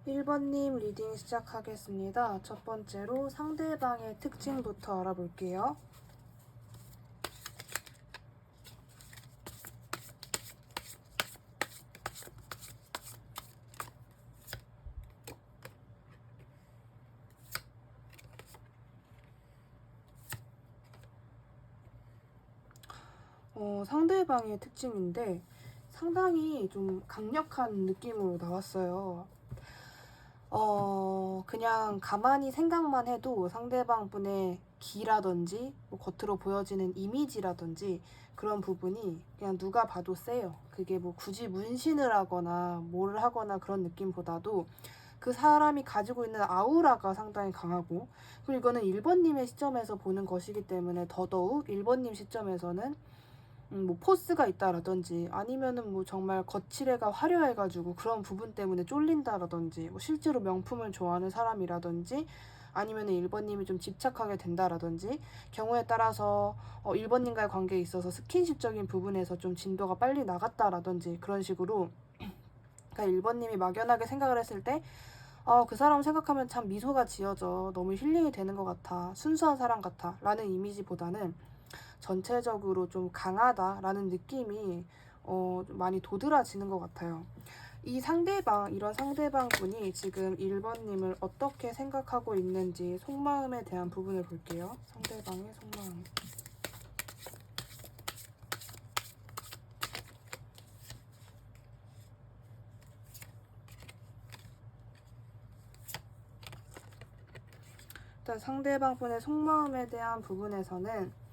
1번님 리딩 시작하겠습니다. 첫 번째로 상대방의 특징부터 알아볼게요. 상대방의 특징인데 상당히 좀 강력한 느낌으로 나왔어요. 그냥 가만히 생각만 해도 상대방 분의 기라든지 뭐 겉으로 보여지는 이미지라든지 그런 부분이 그냥 누가 봐도 세요. 그게 뭐 굳이 문신을 하거나 뭘 하거나 그런 느낌보다도 그 사람이 가지고 있는 아우라가 상당히 강하고, 그리고 이거는 1번님의 시점에서 보는 것이기 때문에 더더욱 1번님 시점에서는 뭐 포스가 있다라든지 아니면은 뭐 정말 거칠애가 화려해가지고 그런 부분 때문에 쫄린다라든지 뭐 실제로 명품을 좋아하는 사람이라든지 아니면은 1번님이 좀 집착하게 된다라든지 경우에 따라서 1번님과의 관계에 있어서 스킨십적인 부분에서 좀 진도가 빨리 나갔다라든지 그런 식으로, 그러니까 1번님이 막연하게 생각을 했을 때 그 사람 생각하면 참 미소가 지어져, 너무 힐링이 되는 것 같아, 순수한 사람 같아 라는 이미지보다는 전체적으로 좀 강하다라는 느낌이 좀 많이 도드라지는 것 같아요. 이 상대방, 이런 상대방 분이 지금 1번님을 어떻게 생각하고 있는지 속마음에 대한 부분을 볼게요. 상대방의 속마음. 일단 상대방 분의 속마음에 대한 부분에서는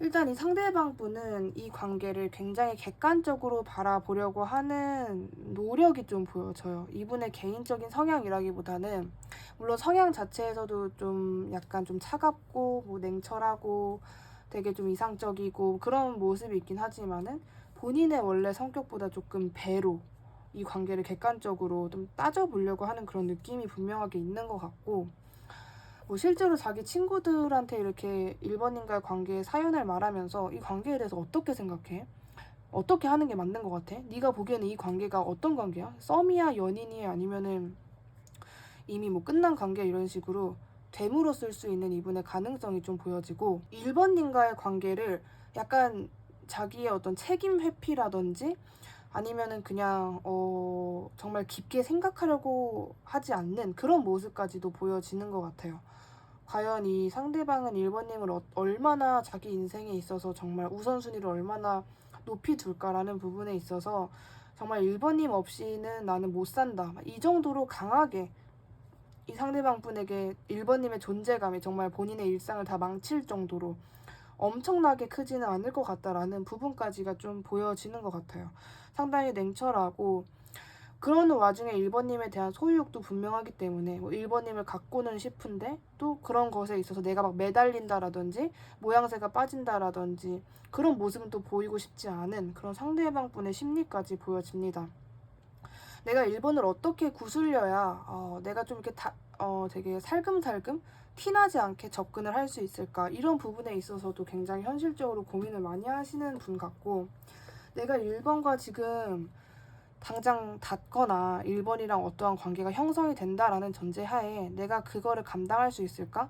일단 이 상대방 분은 이 관계를 굉장히 객관적으로 바라보려고 하는 노력이 좀 보여져요. 이분의 개인적인 성향이라기보다는 물론 성향 자체에서도 좀 약간 좀 차갑고 뭐 냉철하고 되게 좀 이상적이고 그런 모습이 있긴 하지만은 본인의 원래 성격보다 조금 배로 이 관계를 객관적으로 좀 따져보려고 하는 그런 느낌이 분명하게 있는 것 같고, 뭐 실제로 자기 친구들한테 이렇게 1번님과의 관계의 사연을 말하면서 이 관계에 대해서 어떻게 생각해? 어떻게 하는 게 맞는 것 같아? 네가 보기에는 이 관계가 어떤 관계야? 썸이야? 연인이야? 아니면은 이미 뭐 끝난 관계야? 이런 식으로 되물어 쓸 수 있는 이분의 가능성이 좀 보여지고, 1번님과의 관계를 약간 자기의 어떤 책임 회피라든지 아니면은 그냥 정말 깊게 생각하려고 하지 않는 그런 모습까지도 보여지는 것 같아요. 과연 이 상대방은 1번님을 얼마나 자기 인생에 있어서 정말 우선순위를 얼마나 높이 둘까라는 부분에 있어서 정말 1번님 없이는 나는 못 산다, 이 정도로 강하게 이 상대방 분에게 1번님의 존재감이 정말 본인의 일상을 다 망칠 정도로 엄청나게 크지는 않을 것 같다라는 부분까지가 좀 보여지는 것 같아요. 상당히 냉철하고, 그러는 와중에 1번님에 대한 소유욕도 분명하기 때문에 뭐 1번님을 갖고는 싶은데 또 그런 것에 있어서 내가 막 매달린다라든지 모양새가 빠진다라든지 그런 모습은 또 보이고 싶지 않은 그런 상대방 분의 심리까지 보여집니다. 내가 1번을 어떻게 구슬려야 내가 좀 이렇게 되게 살금살금 티나지 않게 접근을 할 수 있을까, 이런 부분에 있어서도 굉장히 현실적으로 고민을 많이 하시는 분 같고, 내가 1번과 지금 당장 닿거나 1번이랑 어떠한 관계가 형성이 된다라는 전제하에 내가 그거를 감당할 수 있을까?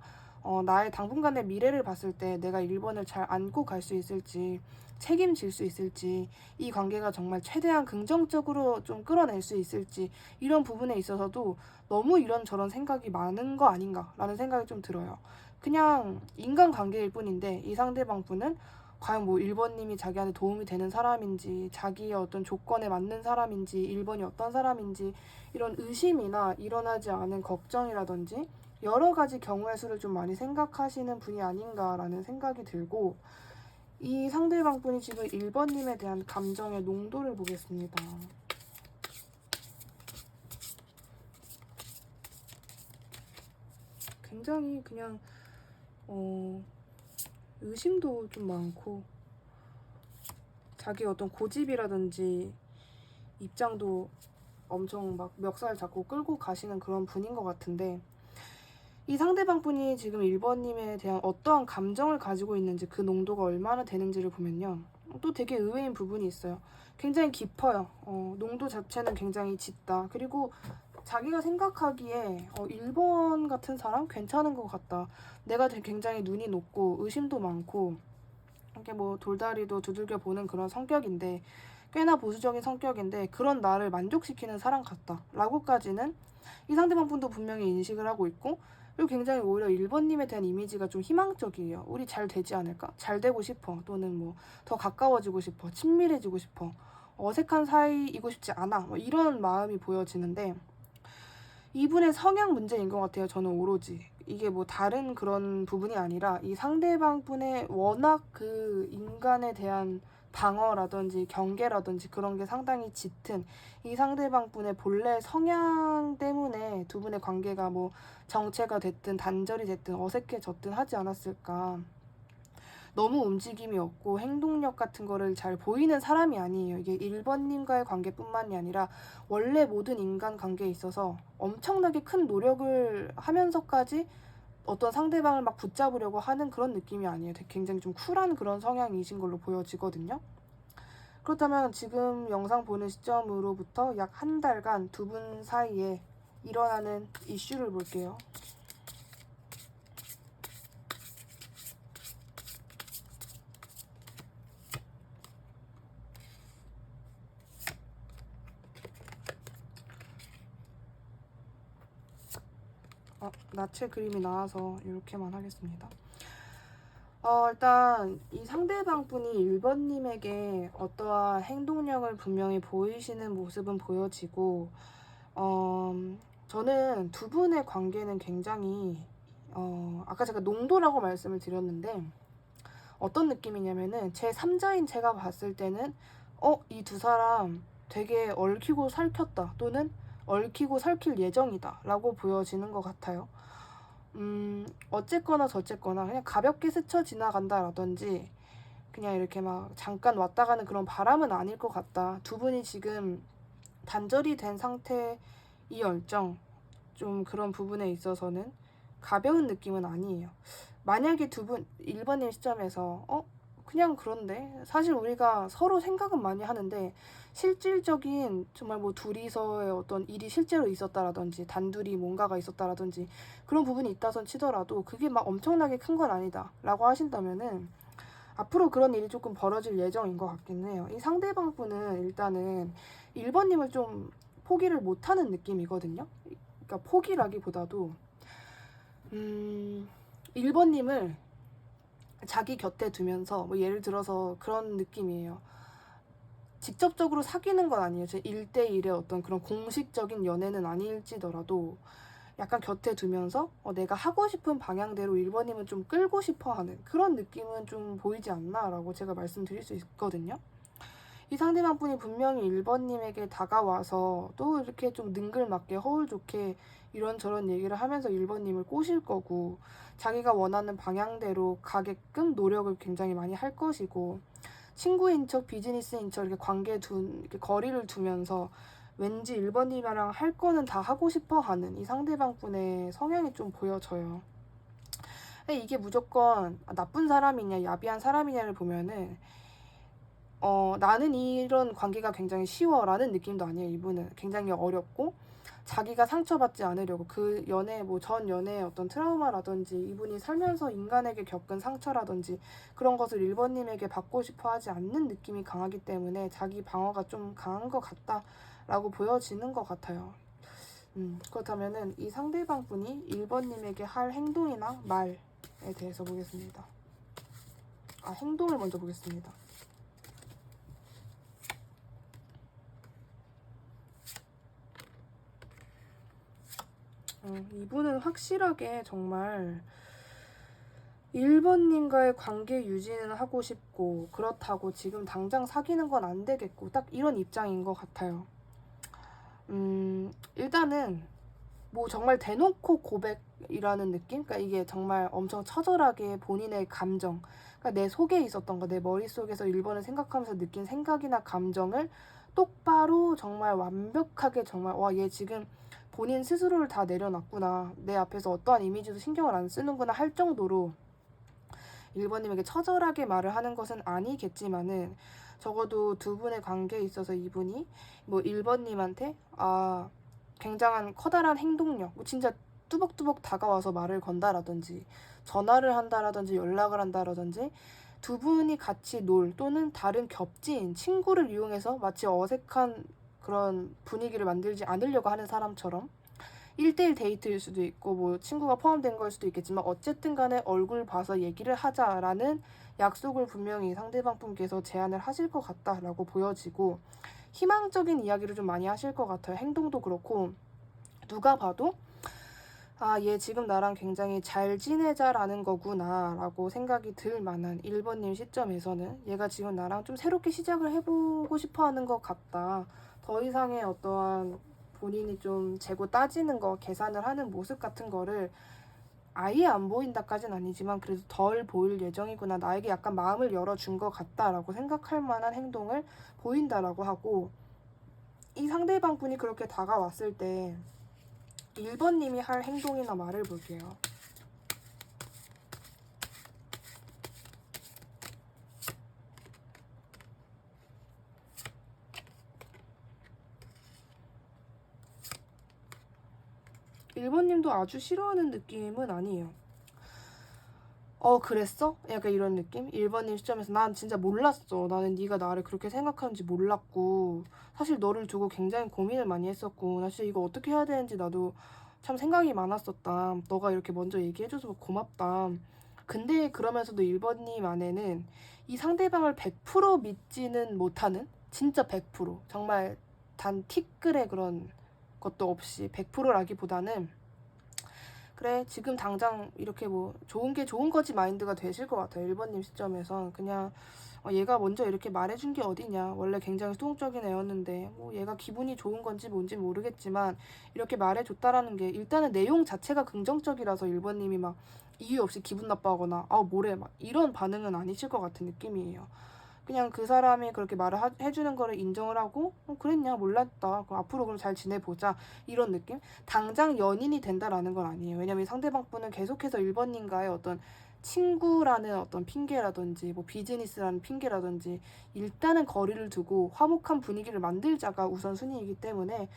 나의 당분간의 미래를 봤을 때 내가 1번을 잘 안고 갈 수 있을지, 책임질 수 있을지, 이 관계가 정말 최대한 긍정적으로 좀 끌어낼 수 있을지, 이런 부분에 있어서도 너무 이런저런 생각이 많은 거 아닌가라는 생각이 좀 들어요. 그냥 인간관계일 뿐인데 이 상대방 분은 과연 뭐 1번님이 자기한테 도움이 되는 사람인지, 자기의 어떤 조건에 맞는 사람인지, 1번이 어떤 사람인지, 이런 의심이나 일어나지 않은 걱정이라든지 여러 가지 경우의 수를 좀 많이 생각하시는 분이 아닌가라는 생각이 들고, 이 상대방 분이 지금 1번님에 대한 감정의 농도를 보겠습니다. 굉장히 그냥 의심도 좀 많고 자기 어떤 고집이라든지 입장도 엄청 막 멱살 잡고 끌고 가시는 그런 분인 것 같은데, 이 상대방 분이 지금 1번님에 대한 어떠한 감정을 가지고 있는지, 그 농도가 얼마나 되는지를 보면요, 또 되게 의외인 부분이 있어요. 굉장히 깊어요. 농도 자체는 굉장히 짙다. 그리고 자기가 생각하기에 1번 같은 사람 괜찮은 것 같다. 내가 굉장히 눈이 높고 의심도 많고 이렇게 뭐 돌다리도 두들겨 보는 그런 성격인데 꽤나 보수적인 성격인데 그런 나를 만족시키는 사람 같다 라고까지는 이 상대방 분도 분명히 인식을 하고 있고, 그리고 굉장히 오히려 1번님에 대한 이미지가 좀 희망적이에요. 우리 잘 되지 않을까? 잘 되고 싶어. 또는 뭐 더 가까워지고 싶어. 친밀해지고 싶어. 어색한 사이이고 싶지 않아. 뭐 이런 마음이 보여지는데 이분의 성향 문제인 것 같아요. 저는 오로지. 이게 뭐 다른 그런 부분이 아니라 이 상대방 분의 워낙 그 인간에 대한 방어라든지 경계라든지 그런 게 상당히 짙은 이 상대방 분의 본래 성향 때문에 두 분의 관계가 뭐 정체가 됐든 단절이 됐든 어색해졌든 하지 않았을까. 너무 움직임이 없고 행동력 같은 거를 잘 보이는 사람이 아니에요. 이게 1번님과의 관계뿐만이 아니라 원래 모든 인간 관계에 있어서 엄청나게 큰 노력을 하면서까지 어떤 상대방을 막 붙잡으려고 하는 그런 느낌이 아니에요. 되게 굉장히 좀 쿨한 그런 성향이신 걸로 보여지거든요. 그렇다면 지금 영상 보는 시점으로부터 약 한 달간 두 분 사이에 일어나는 이슈를 볼게요. 나체 그림이 나와서 이렇게만 하겠습니다. 일단 이 상대방 분이 1번님에게 어떠한 행동력을 분명히 보이시는 모습은 보여지고, 저는 두 분의 관계는 굉장히 아까 제가 농도라고 말씀을 드렸는데 어떤 느낌이냐면은 제 3자인 제가 봤을 때는 이 두 사람 되게 얽히고 설켰다 또는 얽히고 설킬 예정이다 라고 보여지는 것 같아요. 어쨌거나 저쨌거나 그냥 가볍게 스쳐 지나간다라든지 그냥 이렇게 막 잠깐 왔다 가는 그런 바람은 아닐 것 같다. 두 분이 지금 단절이 된 상태이얼정 좀 그런 부분에 있어서는 가벼운 느낌은 아니에요. 만약에 두 분 1번님 시점에서 그냥 그런데 사실 우리가 서로 생각은 많이 하는데 실질적인 정말 뭐 둘이서의 어떤 일이 실제로 있었다라든지 단둘이 뭔가가 있었다라든지 그런 부분이 있다선 치더라도 그게 막 엄청나게 큰 건 아니다 라고 하신다면은 앞으로 그런 일이 조금 벌어질 예정인 것 같긴 해요. 이 상대방 분은 일단은 1번님을 좀 포기를 못하는 느낌이거든요. 그러니까 포기라기보다도 1번님을 자기 곁에 두면서 뭐 예를 들어서 그런 느낌이에요. 직접적으로 사귀는 건 아니에요. 제 1대1의 어떤 그런 공식적인 연애는 아닐지더라도 약간 곁에 두면서 내가 하고 싶은 방향대로 1번님은 좀 끌고 싶어 하는 그런 느낌은 좀 보이지 않나 라고 제가 말씀드릴 수 있거든요. 이 상대방 분이 분명히 1번님에게 다가와서 또 이렇게 좀 능글맞게 허울 좋게 이런저런 얘기를 하면서 1번님을 꼬실 거고 자기가 원하는 방향대로 가게끔 노력을 굉장히 많이 할 것이고 친구인 척 비즈니스인 척 이렇게 이렇게 거리를 두면서 왠지 1번님이랑 할 거는 다 하고 싶어 하는 이 상대방 분의 성향이 좀 보여져요. 이게 무조건 나쁜 사람이냐 야비한 사람이냐를 보면은 나는 이런 관계가 굉장히 쉬워라는 느낌도 아니에요. 이분은 굉장히 어렵고 자기가 상처받지 않으려고 그 연애 뭐 전 연애의 어떤 트라우마라든지 이분이 살면서 인간에게 겪은 상처라든지 그런 것을 1번님에게 받고 싶어 하지 않는 느낌이 강하기 때문에 자기 방어가 좀 강한 것 같다라고 보여지는 것 같아요. 그렇다면은 이 상대방 분이 1번님에게 할 행동이나 말에 대해서 보겠습니다. 행동을 먼저 보겠습니다. 이분은 확실하게 정말 1번님과의 관계 유지는 하고 싶고 그렇다고 지금 당장 사귀는 건 안 되겠고 딱 이런 입장인 것 같아요. 일단은 뭐 정말 대놓고 고백이라는 느낌? 그러니까 이게 정말 엄청 처절하게 본인의 감정, 그러니까 내 속에 있었던 거, 내 머릿속에서 1번을 생각하면서 느낀 생각이나 감정을 똑바로 정말 완벽하게 정말 얘 지금 본인 스스로를 다 내려놨구나. 내 앞에서 어떠한 이미지도 신경을 안 쓰는구나 할 정도로 1번님에게 처절하게 말을 하는 것은 아니겠지만은 적어도 두 분의 관계에 있어서 이분이 뭐 1번님한테 굉장한 커다란 행동력, 뭐 진짜 뚜벅뚜벅 다가와서 말을 건다라든지 전화를 한다라든지 연락을 한다라든지 두 분이 같이 또는 다른 겹친 친구를 이용해서 마치 어색한 그런 분위기를 만들지 않으려고 하는 사람처럼 1대1 데이트일 수도 있고 뭐 친구가 포함된 걸 수도 있겠지만 어쨌든 간에 얼굴 봐서 얘기를 하자라는 약속을 분명히 상대방 분께서 제안을 하실 것 같다라고 보여지고 희망적인 이야기를 좀 많이 하실 것 같아요. 행동도 그렇고 누가 봐도 아, 얘 지금 나랑 굉장히 잘 지내자라는 거구나 라고 생각이 들 만한 1번님 시점에서는 얘가 지금 나랑 좀 새롭게 시작을 해보고 싶어 하는 것 같다. 더 이상의 어떠한 본인이 좀 재고 따지는 거, 계산을 하는 모습 같은 거를 아예 안 보인다까진 아니지만 그래도 덜 보일 예정이구나. 나에게 약간 마음을 열어준 것 같다라고 생각할 만한 행동을 보인다라고 하고 이 상대방 분이 그렇게 다가왔을 때 1번님이 할 행동이나 말을 볼게요. 1번님도 아주 싫어하는 느낌은 아니에요. 그랬어? 약간 이런 느낌? 1번님 시점에서 난 진짜 몰랐어. 나는 네가 나를 그렇게 생각하는지 몰랐고 사실 너를 두고 굉장히 고민을 많이 했었고 나 진짜 이거 어떻게 해야 되는지 나도 참 생각이 많았었다. 너가 이렇게 먼저 얘기해줘서 고맙다. 근데 그러면서도 1번님 안에는 이 상대방을 100% 믿지는 못하는 진짜 100% 정말 단 티끌의 그런 것도 없이 100%라기보다는 그래 지금 당장 이렇게 뭐 좋은 게 좋은 거지 마인드가 되실 것 같아요. 1번님 시점에선 그냥 얘가 먼저 이렇게 말해준 게 어디냐. 원래 굉장히 수동적인 애였는데 뭐 얘가 기분이 좋은 건지 뭔지 모르겠지만 이렇게 말해줬다라는 게 일단은 내용 자체가 긍정적이라서 1번님이 막 이유 없이 기분 나빠하거나 뭐래 막 이런 반응은 아니실 것 같은 느낌이에요. 그냥 그 사람이 그렇게 말을 해주는 거를 인정을 하고 그랬냐 몰랐다 그럼 앞으로 그럼 잘 지내보자 이런 느낌. 당장 연인이 된다라는 건 아니에요. 왜냐면 상대방 분은 계속해서 1번님과의 어떤 친구라는 어떤 핑계라든지 뭐 비즈니스라는 핑계라든지 일단은 거리를 두고 화목한 분위기를 만들자가 우선순위이기 때문에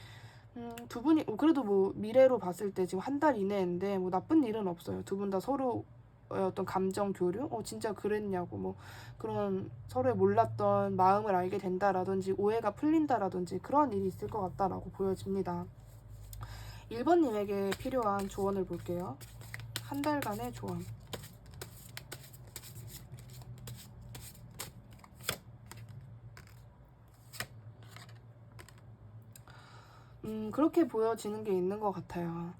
두 분이 그래도 뭐 미래로 봤을 때 지금 한 달 이내인데 뭐 나쁜 일은 없어요. 두 분 다 서로 어떤 감정 교류? 진짜 그랬냐고 뭐 그런 서로의 몰랐던 마음을 알게 된다라든지 오해가 풀린다라든지 그런 일이 있을 것 같다라고 보여집니다. 1번님에게 필요한 조언을 볼게요. 한 달간의 조언. 그렇게 보여지는 게 있는 것 같아요.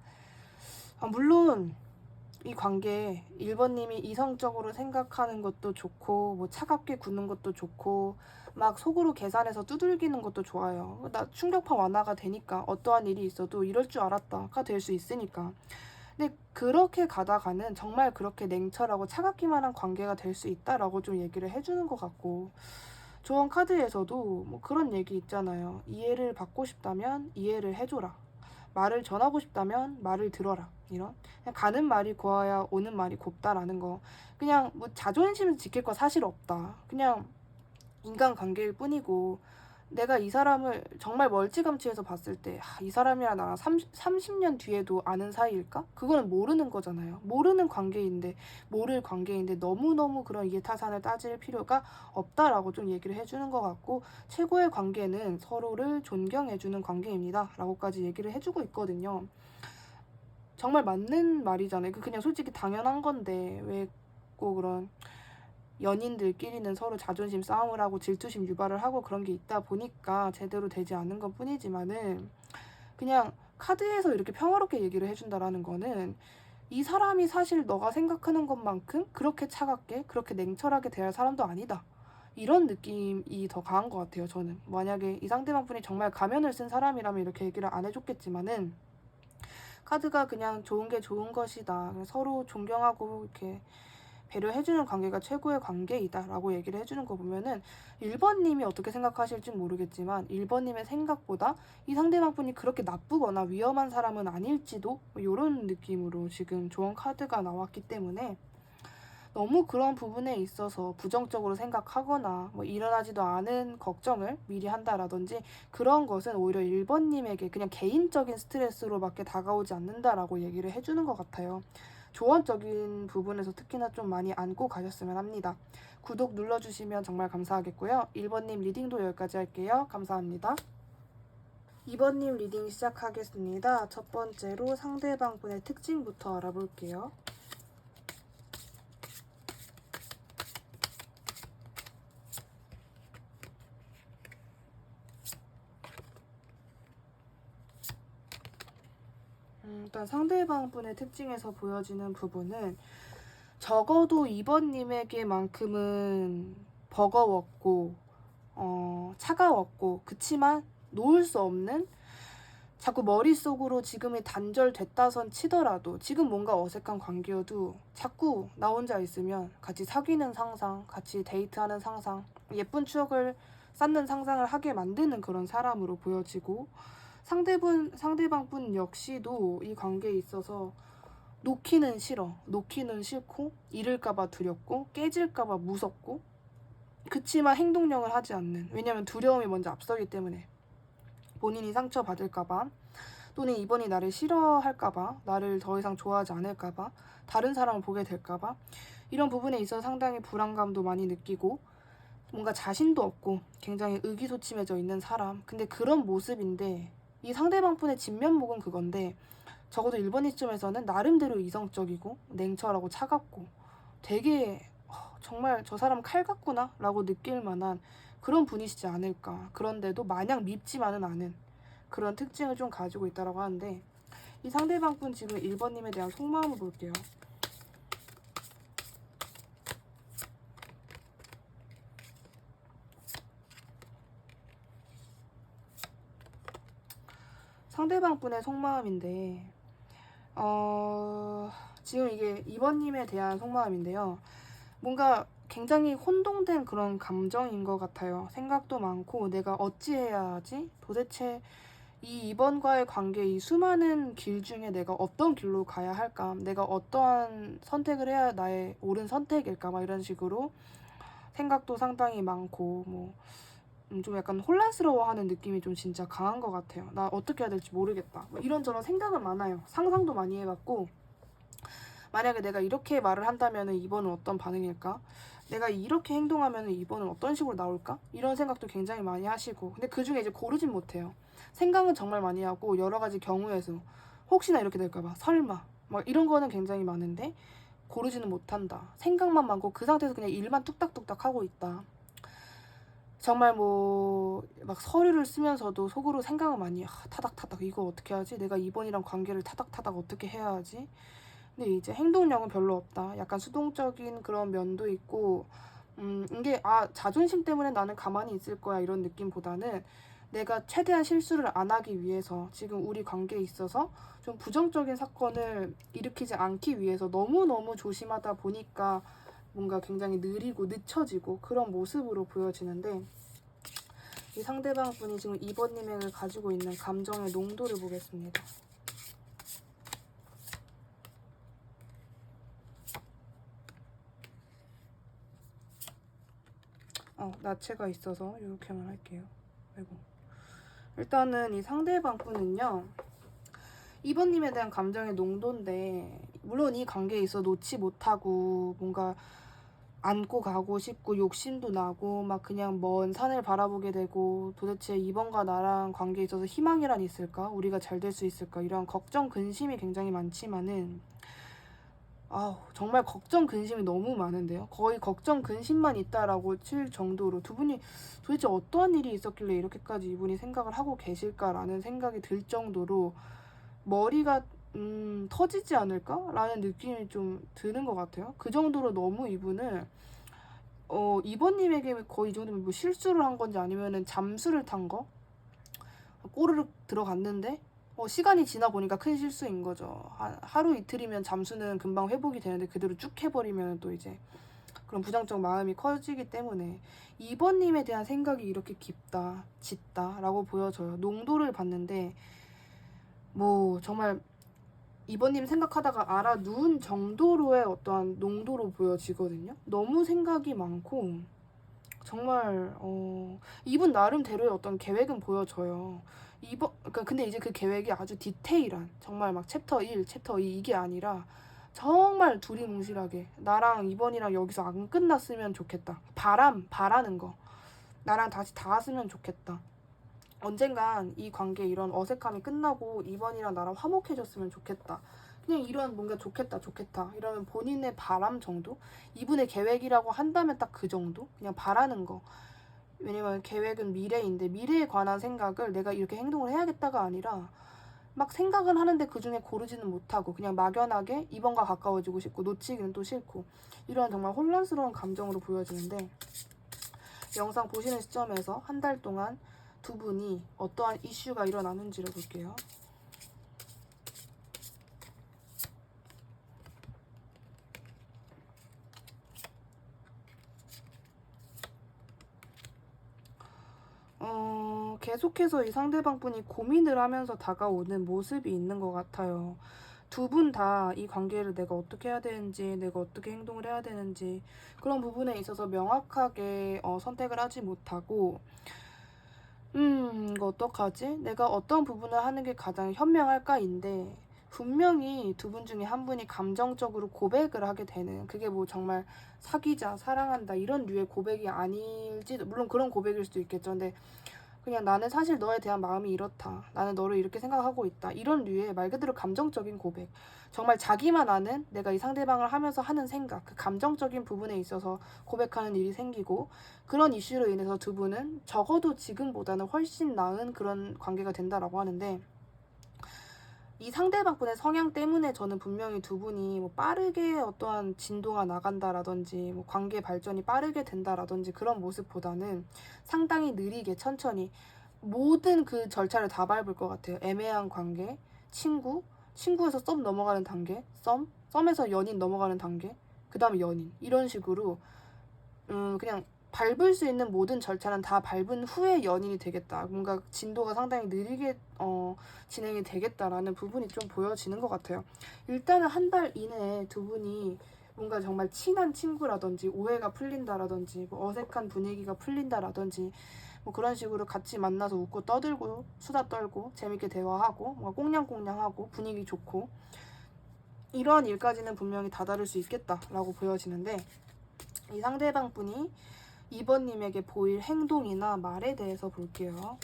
물론 이 관계 1번님이 이성적으로 생각하는 것도 좋고 뭐 차갑게 구는 것도 좋고 막 속으로 계산해서 두들기는 것도 좋아요. 나 충격파 완화가 되니까 어떠한 일이 있어도 이럴 줄 알았다가 될 수 있으니까. 근데 그렇게 가다가는 정말 그렇게 냉철하고 차갑기만 한 관계가 될 수 있다라고 좀 얘기를 해주는 것 같고 조언 카드에서도 뭐 그런 얘기 있잖아요. 이해를 받고 싶다면 이해를 해줘라. 말을 전하고 싶다면 말을 들어라. 이런 그냥 가는 말이 고와야 오는 말이 곱다라는 거. 그냥 뭐 자존심을 지킬 거 사실 없다. 그냥 인간관계일 뿐이고 내가 이 사람을 정말 멀찌감치해서 봤을 때 이 사람이랑 나랑 30년 뒤에도 아는 사이일까? 그거는 모르는 거잖아요. 모르는 관계인데 모를 관계인데 너무너무 그런 이해타산을 따질 필요가 없다라고 좀 얘기를 해주는 것 같고 최고의 관계는 서로를 존경해주는 관계입니다 라고까지 얘기를 해주고 있거든요. 정말 맞는 말이잖아요. 그냥 솔직히 당연한 건데 왜 꼭 그런 연인들끼리는 서로 자존심 싸움을 하고 질투심 유발을 하고 그런 게 있다 보니까 제대로 되지 않는 것 뿐이지만은 그냥 카드에서 이렇게 평화롭게 얘기를 해준다라는 거는 이 사람이 사실 너가 생각하는 것만큼 그렇게 차갑게 그렇게 냉철하게 대할 사람도 아니다. 이런 느낌이 더 강한 것 같아요. 저는 만약에 이 상대방 분이 정말 가면을 쓴 사람이라면 이렇게 얘기를 안 해줬겠지만은 카드가 그냥 좋은 게 좋은 것이다. 서로 존경하고 이렇게 배려해주는 관계가 최고의 관계이다 라고 얘기를 해주는 거 보면은 1번님이 어떻게 생각하실지 모르겠지만 1번님의 생각보다 이 상대방 분이 그렇게 나쁘거나 위험한 사람은 아닐지도 이런 느낌으로 지금 조언 카드가 나왔기 때문에 너무 그런 부분에 있어서 부정적으로 생각하거나 뭐 일어나지도 않은 걱정을 미리 한다라든지 그런 것은 오히려 1번님에게 그냥 개인적인 스트레스로밖에 다가오지 않는다라고 얘기를 해주는 것 같아요. 조언적인 부분에서 특히나 좀 많이 안고 가셨으면 합니다. 구독 눌러주시면 정말 감사하겠고요. 1번님 리딩도 여기까지 할게요. 감사합니다. 2번님 리딩 시작하겠습니다. 첫 번째로 상대방 분의 특징부터 알아볼게요. 일단 상대방 분의 특징에서 보여지는 부분은 적어도 2번님에게만큼은 버거웠고 차가웠고 그치만 놓을 수 없는 자꾸 머릿속으로 지금이 단절됐다선 치더라도 지금 뭔가 어색한 관계여도 자꾸 나 혼자 있으면 같이 사귀는 상상, 같이 데이트하는 상상, 예쁜 추억을 쌓는 상상을 하게 만드는 그런 사람으로 보여지고 상대방 분 역시도 이 관계에 있어서 놓기는 싫어. 놓기는 싫고 잃을까봐 두렵고 깨질까봐 무섭고 그치만 행동력을 하지 않는 왜냐면 두려움이 먼저 앞서기 때문에 본인이 상처받을까봐 또는 이번이 나를 싫어할까봐 나를 더 이상 좋아하지 않을까봐 다른 사람을 보게 될까봐 이런 부분에 있어서 상당히 불안감도 많이 느끼고 뭔가 자신도 없고 굉장히 의기소침해져 있는 사람 근데 그런 모습인데 이 상대방 분의 진면목은 그건데 적어도 1번 시점에서는 나름대로 이성적이고 냉철하고 차갑고 되게 정말 저 사람 칼 같구나 라고 느낄 만한 그런 분이시지 않을까. 그런데도 마냥 밉지만은 않은 그런 특징을 좀 가지고 있다고 하는데 이 상대방 분 지금 1번님에 대한 속마음을 볼게요. 상대방 분의 속마음인데 지금 이게 2번님에 대한 속마음인데요. 뭔가 굉장히 혼동된 그런 감정인 것 같아요. 생각도 많고 내가 어찌해야 하지? 도대체 이 2번과의 관계 이 수많은 길 중에 내가 어떤 길로 가야 할까? 내가 어떠한 선택을 해야 나의 옳은 선택일까? 막 이런 식으로 생각도 상당히 많고 좀 약간 혼란스러워하는 느낌이 좀 진짜 강한 것 같아요. 나 어떻게 해야 될지 모르겠다. 뭐 이런저런 생각은 많아요. 상상도 많이 해봤고 만약에 내가 이렇게 말을 한다면 2번은 어떤 반응일까? 내가 이렇게 행동하면 2번은 어떤 식으로 나올까? 이런 생각도 굉장히 많이 하시고 근데 그중에 이제 고르진 못해요. 생각은 정말 많이 하고 여러 가지 경우에서 혹시나 이렇게 될까봐 설마 막 이런 거는 굉장히 많은데 고르지는 못한다. 생각만 많고 그 상태에서 그냥 일만 뚝딱뚝딱 하고 있다. 정말 막 서류를 쓰면서도 속으로 생각을 많이 타닥타닥 이거 어떻게 하지? 내가 2번이랑 관계를 타닥타닥 어떻게 해야 하지? 근데 이제 행동력은 별로 없다. 약간 수동적인 그런 면도 있고 이게 자존심 때문에 나는 가만히 있을 거야 이런 느낌보다는 내가 최대한 실수를 안 하기 위해서 지금 우리 관계에 있어서 좀 부정적인 사건을 일으키지 않기 위해서 너무너무 조심하다 보니까 뭔가 굉장히 느리고 늦춰지고 그런 모습으로 보여지는데 이 상대방 분이 지금 2번님을 가지고 있는 감정의 농도를 보겠습니다. 나체가 있어서 이렇게만 할게요. 아이고. 일단은 이 상대방 분은요. 2번님에 대한 감정의 농도인데 물론 이 관계에 있어 놓지 못하고 뭔가 안고 가고 싶고 욕심도 나고 막 그냥 먼 산을 바라보게 되고 도대체 2번과 나랑 관계에 있어서 희망이란 있을까? 우리가 잘 될 수 있을까? 이런 걱정 근심이 굉장히 많지만은 정말 걱정 근심이 너무 많은데요. 거의 걱정 근심만 있다라고 칠 정도로 두 분이 도대체 어떠한 일이 있었길래 이렇게까지 이분이 생각을 하고 계실까라는 생각이 들 정도로 머리가 터지지 않을까? 라는 느낌이 좀 드는 것 같아요. 그 정도로 너무 이분을 이번님에게 거의 이 정도면 뭐 실수를 한 건지 아니면은 잠수를 탄 거? 꼬르륵 들어갔는데 시간이 지나 보니까 큰 실수인 거죠. 하루 이틀이면 잠수는 금방 회복이 되는데 그대로 쭉 해버리면 또 이제 그런 부정적 마음이 커지기 때문에 2번님에 대한 생각이 이렇게 깊다, 짙다 라고 보여져요. 농도를 봤는데 정말 이번님 생각하다가 알아누운 정도로의 어떠한 농도로 보여지거든요. 너무 생각이 많고 정말 이분 나름대로의 어떤 계획은 보여져요. 그러니까 근데 이제 그 계획이 아주 디테일한 정말 막 챕터 1, 챕터 2 이게 아니라 정말 두리뭉실하게 나랑 이번이랑 여기서 안 끝났으면 좋겠다. 바라는 거. 나랑 다시 닿았으면 좋겠다. 언젠간 이 관계 이런 어색함이 끝나고 이번이랑 나랑 화목해졌으면 좋겠다. 그냥 이런 뭔가 좋겠다 이러면 본인의 바람 정도? 이분의 계획이라고 한다면 딱 그 정도? 그냥 바라는 거. 왜냐면 계획은 미래인데 미래에 관한 생각을 내가 이렇게 행동을 해야겠다가 아니라 막 생각은 하는데 그중에 고르지는 못하고 그냥 막연하게 이번과 가까워지고 싶고 놓치기는 또 싫고 이런 정말 혼란스러운 감정으로 보여지는데 영상 보시는 시점에서 한 달 동안 두 분이 어떠한 이슈가 일어나는지를 볼게요. 계속해서 이 상대방분이 고민을 하면서 다가오는 모습이 있는 것 같아요. 두 분 다 이 관계를 내가 어떻게 해야 되는지, 내가 어떻게 행동을 해야 되는지 그런 부분에 있어서 명확하게 선택을 하지 못하고 이거 어떡하지? 내가 어떤 부분을 하는 게 가장 현명할까인데 분명히 두 분 중에 한 분이 감정적으로 고백을 하게 되는 그게 뭐 정말 사귀자, 사랑한다 이런 류의 고백이 아닐지도 물론 그런 고백일 수도 있겠죠. 근데 그냥 나는 사실 너에 대한 마음이 이렇다. 나는 너를 이렇게 생각하고 있다. 이런 류의 말 그대로 감정적인 고백. 정말 자기만 아는 내가 이 상대방을 하면서 하는 생각, 그 감정적인 부분에 있어서 고백하는 일이 생기고 그런 이슈로 인해서 두 분은 적어도 지금보다는 훨씬 나은 그런 관계가 된다라고 하는데 이 상대방분의 성향 때문에 저는 분명히 두 분이 뭐 빠르게 어떠한 진도가 나간다라든지 뭐 관계 발전이 빠르게 된다라든지 그런 모습보다는 상당히 느리게 천천히 모든 그 절차를 다 밟을 것 같아요. 애매한 관계, 친구에서 썸 넘어가는 단계, 썸에서 연인 넘어가는 단계, 그 다음에 연인 이런 식으로 그냥 밟을 수 있는 모든 절차는 다 밟은 후에 연인이 되겠다. 뭔가 진도가 상당히 느리게 진행이 되겠다라는 부분이 좀 보여지는 것 같아요. 일단은 한 달 이내에 두 분이 뭔가 정말 친한 친구라든지 오해가 풀린다라든지 뭐 어색한 분위기가 풀린다라든지 뭐 그런 식으로 같이 만나서 웃고 떠들고 수다 떨고 재밌게 대화하고 뭔가 꽁냥꽁냥하고 분위기 좋고 이러한 일까지는 분명히 다다를 수 있겠다라고 보여지는데 이 상대방 분이 이번님에게 보일 행동이나 말에 대해서 볼게요.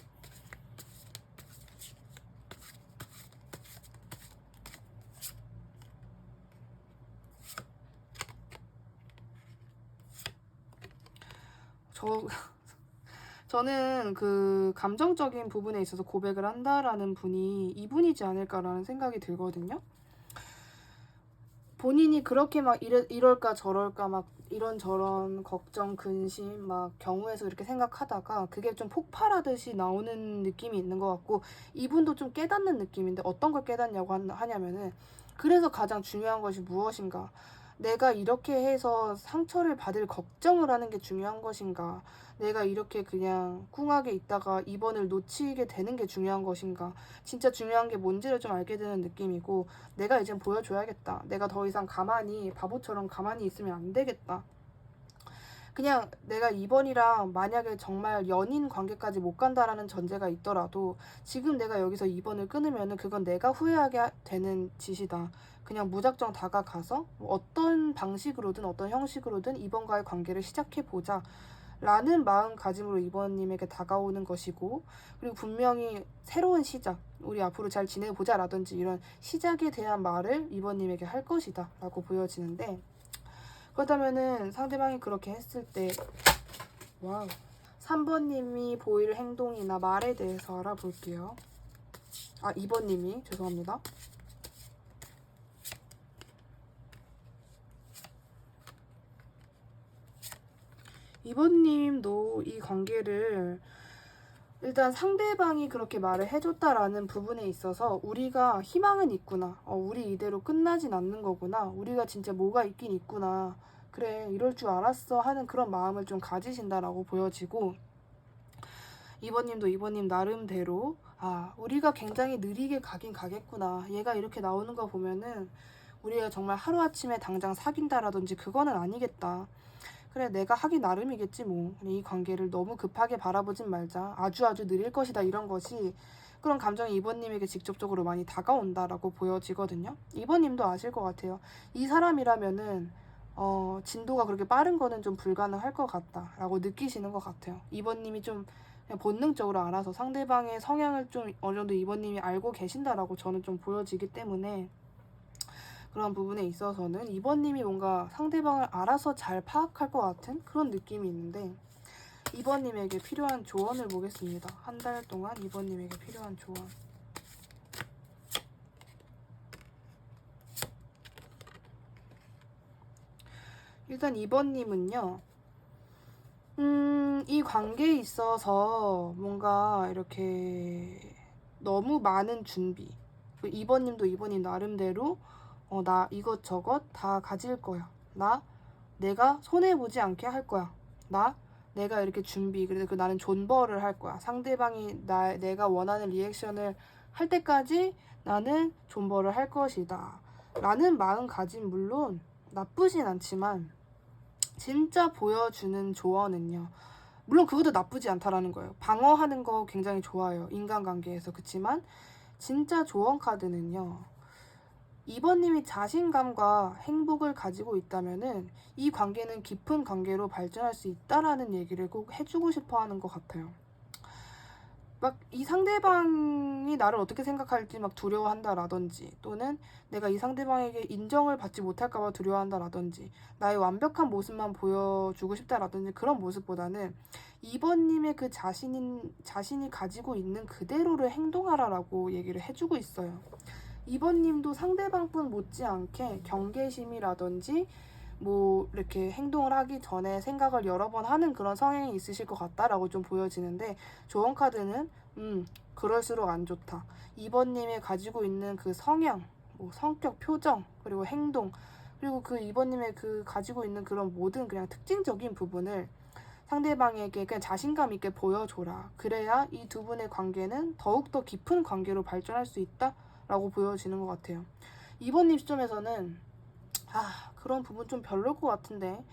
저는 그 감정적인 부분에 있어서 고백을 한다라는 분이 이분이지 않을까라는 생각이 들거든요. 본인이 그렇게 막 이럴까 저럴까 막 이런저런 걱정, 근심, 막 경우에서 이렇게 생각하다가 그게 좀 폭발하듯이 나오는 느낌이 있는 것 같고 이분도 좀 깨닫는 느낌인데 어떤 걸 깨닫냐고 하냐면은 그래서 가장 중요한 것이 무엇인가? 내가 이렇게 해서 상처를 받을 걱정을 하는 게 중요한 것인가? 내가 이렇게 그냥 꿍하게 있다가 이번을 놓치게 되는 게 중요한 것인가? 진짜 중요한 게 뭔지를 좀 알게 되는 느낌이고 내가 이젠 보여줘야겠다. 내가 더 이상 바보처럼 가만히 있으면 안 되겠다. 그냥 내가 이번이랑 만약에 정말 연인 관계까지 못 간다라는 전제가 있더라도 지금 내가 여기서 이번을 끊으면은 그건 내가 후회하게 되는 짓이다. 그냥 무작정 다가가서 어떤 방식으로든 어떤 형식으로든 이번과의 관계를 시작해보자. 라는 마음가짐으로 이번님에게 다가오는 것이고 그리고 분명히 새로운 시작 우리 앞으로 잘 지내보자 라든지 이런 시작에 대한 말을 이번님에게 할 것이다 라고 보여지는데 그렇다면은 상대방이 그렇게 했을 때 와우 3번님이 보일 행동이나 말에 대해서 알아볼게요. 2번님이 죄송합니다. 이번님도 이 관계를 일단 상대방이 그렇게 말을 해줬다라는 부분에 있어서 우리가 희망은 있구나. 우리 이대로 끝나진 않는 거구나. 우리가 진짜 뭐가 있긴 있구나. 그래 이럴 줄 알았어 하는 그런 마음을 좀 가지신다라고 보여지고 이번님도 이번님 나름대로 아, 우리가 굉장히 느리게 가긴 가겠구나. 얘가 이렇게 나오는 거 보면은 우리가 정말 하루아침에 당장 사귄다라든지 그거는 아니겠다. 그래, 내가 하기 나름이겠지 뭐. 이 관계를 너무 급하게 바라보진 말자. 아주 아주 느릴 것이다, 이런 것이 그런 감정이 이번님에게 직접적으로 많이 다가온다라고 보여지거든요. 이번님도 아실 것 같아요. 이 사람이라면은 진도가 그렇게 빠른 거는 좀 불가능할 것 같다라고 느끼시는 것 같아요. 이번님이 좀 그냥 본능적으로 알아서 상대방의 성향을 좀 어느 정도 이번님이 알고 계신다라고 저는 좀 보여지기 때문에 그런 부분에 있어서는 이번님이 뭔가 상대방을 알아서 잘 파악할 것 같은 그런 느낌이 있는데, 이번님에게 필요한 조언을 보겠습니다. 한 달 동안 이번님에게 필요한 조언. 일단 이번님은요, 이 관계에 있어서 뭔가 이렇게 너무 많은 준비. 이번님도 이번님 나름대로 나 이것저것 다 가질 거야. 내가 손해보지 않게 할 거야. 내가 이렇게 준비. 그래서 나는 존버를 할 거야. 상대방이 내가 원하는 리액션을 할 때까지 나는 존버를 할 것이다. 라는 마음가짐 물론 나쁘진 않지만 진짜 보여주는 조언은요. 물론 그것도 나쁘지 않다라는 거예요. 방어하는 거 굉장히 좋아요. 인간관계에서. 그치만 진짜 조언 카드는요. 이번님이 자신감과 행복을 가지고 있다면은 이 관계는 깊은 관계로 발전할 수 있다라는 얘기를 꼭 해주고 싶어 하는 것 같아요. 막 이 상대방이 나를 어떻게 생각할지 막 두려워한다라든지, 또는 내가 이 상대방에게 인정을 받지 못할까봐 두려워한다라든지, 나의 완벽한 모습만 보여주고 싶다라든지 그런 모습보다는 이번님의 그 자신이 가지고 있는 그대로를 행동하라라고 얘기를 해주고 있어요. 이번님도 상대방뿐 못지않게 경계심이라든지 뭐 이렇게 행동을 하기 전에 생각을 여러 번 하는 그런 성향이 있으실 것 같다라고 좀 보여지는데, 조언 카드는 그럴수록 안 좋다. 이번님이 가지고 있는 그 성향, 뭐 성격, 표정, 그리고 행동, 그리고 그 이번님의 그 가지고 있는 그런 모든 그냥 특징적인 부분을 상대방에게 그냥 자신감 있게 보여줘라. 그래야 이 두 분의 관계는 더욱더 깊은 관계로 발전할 수 있다라고 보여지는 것 같아요. 이번님 시점에서는 그런 부분 좀 별로일 것 같은데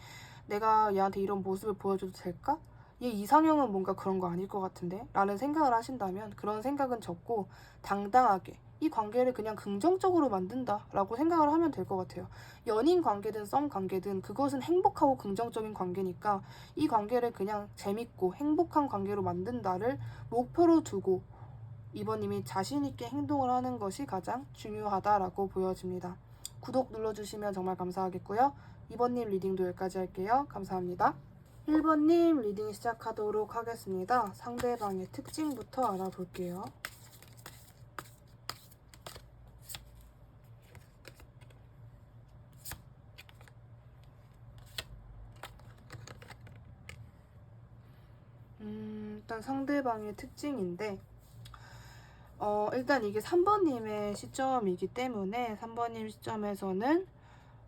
내가 얘한테 이런 모습을 보여줘도 될까? 얘 이상형은 뭔가 그런 거 아닐 것 같은데? 라는 생각을 하신다면 그런 생각은 접고 당당하게 이 관계를 그냥 긍정적으로 만든다 라고 생각을 하면 될 것 같아요. 연인 관계든 썸 관계든 그것은 행복하고 긍정적인 관계니까 이 관계를 그냥 재밌고 행복한 관계로 만든다를 목표로 두고 이번님이 자신있게 행동을 하는 것이 가장 중요하다라고 보여집니다. 구독 눌러주시면 정말 감사하겠고요. 2번님 리딩도 여기까지 할게요. 감사합니다. 1번님 리딩 시작하도록 하겠습니다. 상대방의 특징부터 알아볼게요. 일단 상대방의 특징인데 일단 이게 3번님의 시점이기 때문에 3번님 시점에서는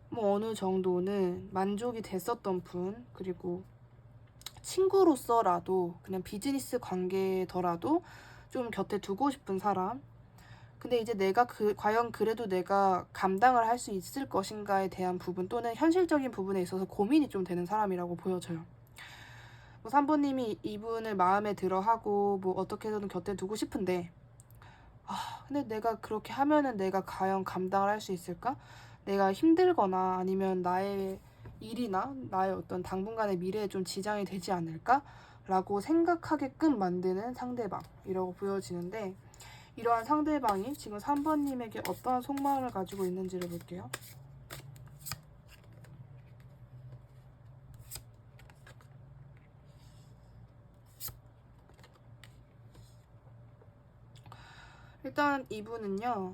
뭐 어느 정도는 만족이 됐었던 분, 그리고 친구로서라도 그냥 비즈니스 관계더라도 좀 곁에 두고 싶은 사람. 근데 이제 내가 과연 그래도 내가 감당을 할 수 있을 것인가에 대한 부분, 또는 현실적인 부분에 있어서 고민이 좀 되는 사람이라고 보여져요. 뭐 3번님이 이분을 마음에 들어 하고 뭐 어떻게 해서든 곁에 두고 싶은데 근데 내가 그렇게 하면은 내가 과연 감당을 할 수 있을까? 내가 힘들거나 아니면 나의 일이나 나의 어떤 당분간의 미래에 좀 지장이 되지 않을까? 라고 생각하게끔 만드는 상대방이라고 보여지는데, 이러한 상대방이 지금 3번님에게 어떠한 속마음을 가지고 있는지를 볼게요. 일단 이분은요,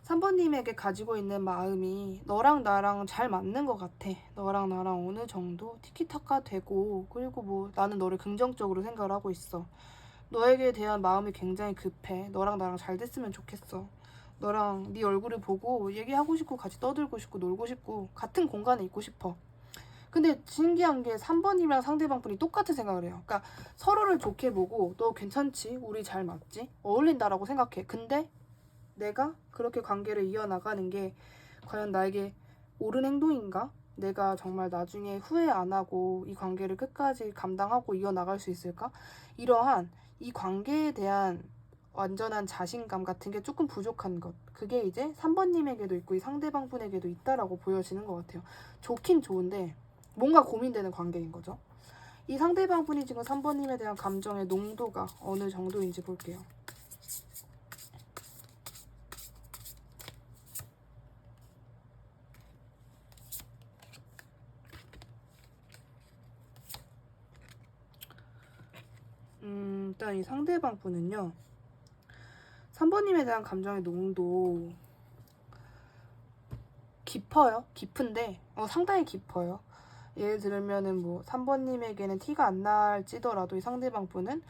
3번님에게 가지고 있는 마음이 너랑 나랑 잘 맞는 것 같아. 너랑 나랑 어느 정도 티키타카 되고, 그리고 뭐 나는 너를 긍정적으로 생각을 하고 있어. 너에게 대한 마음이 굉장히 급해. 너랑 나랑 잘 됐으면 좋겠어. 네 얼굴을 보고 얘기하고 싶고 같이 떠들고 싶고 놀고 싶고 같은 공간에 있고 싶어. 근데 신기한 게 3번이랑 상대방분이 똑같은 생각을 해요. 그러니까 서로를 좋게 보고 너 괜찮지? 우리 잘 맞지? 어울린다라고 생각해. 근데 내가 그렇게 관계를 이어나가는 게 과연 나에게 옳은 행동인가? 내가 정말 나중에 후회 안 하고 이 관계를 끝까지 감당하고 이어나갈 수 있을까? 이러한 이 관계에 대한 완전한 자신감 같은 게 조금 부족한 것. 그게 이제 3번님에게도 있고 이 상대방 분에게도 있다라고 보여지는 것 같아요. 좋긴 좋은데 뭔가 고민되는 관계인 거죠. 이 상대방 분이 지금 3번님에 대한 감정의 농도가 어느 정도인지 볼게요. 일단 이 상대방 분은요. 3번님에 대한 감정의 농도 깊어요. 깊은데 상당히 깊어요. 예를 들면은 뭐 3번님에게는 티가 안 날지더라도 이 상대방 분은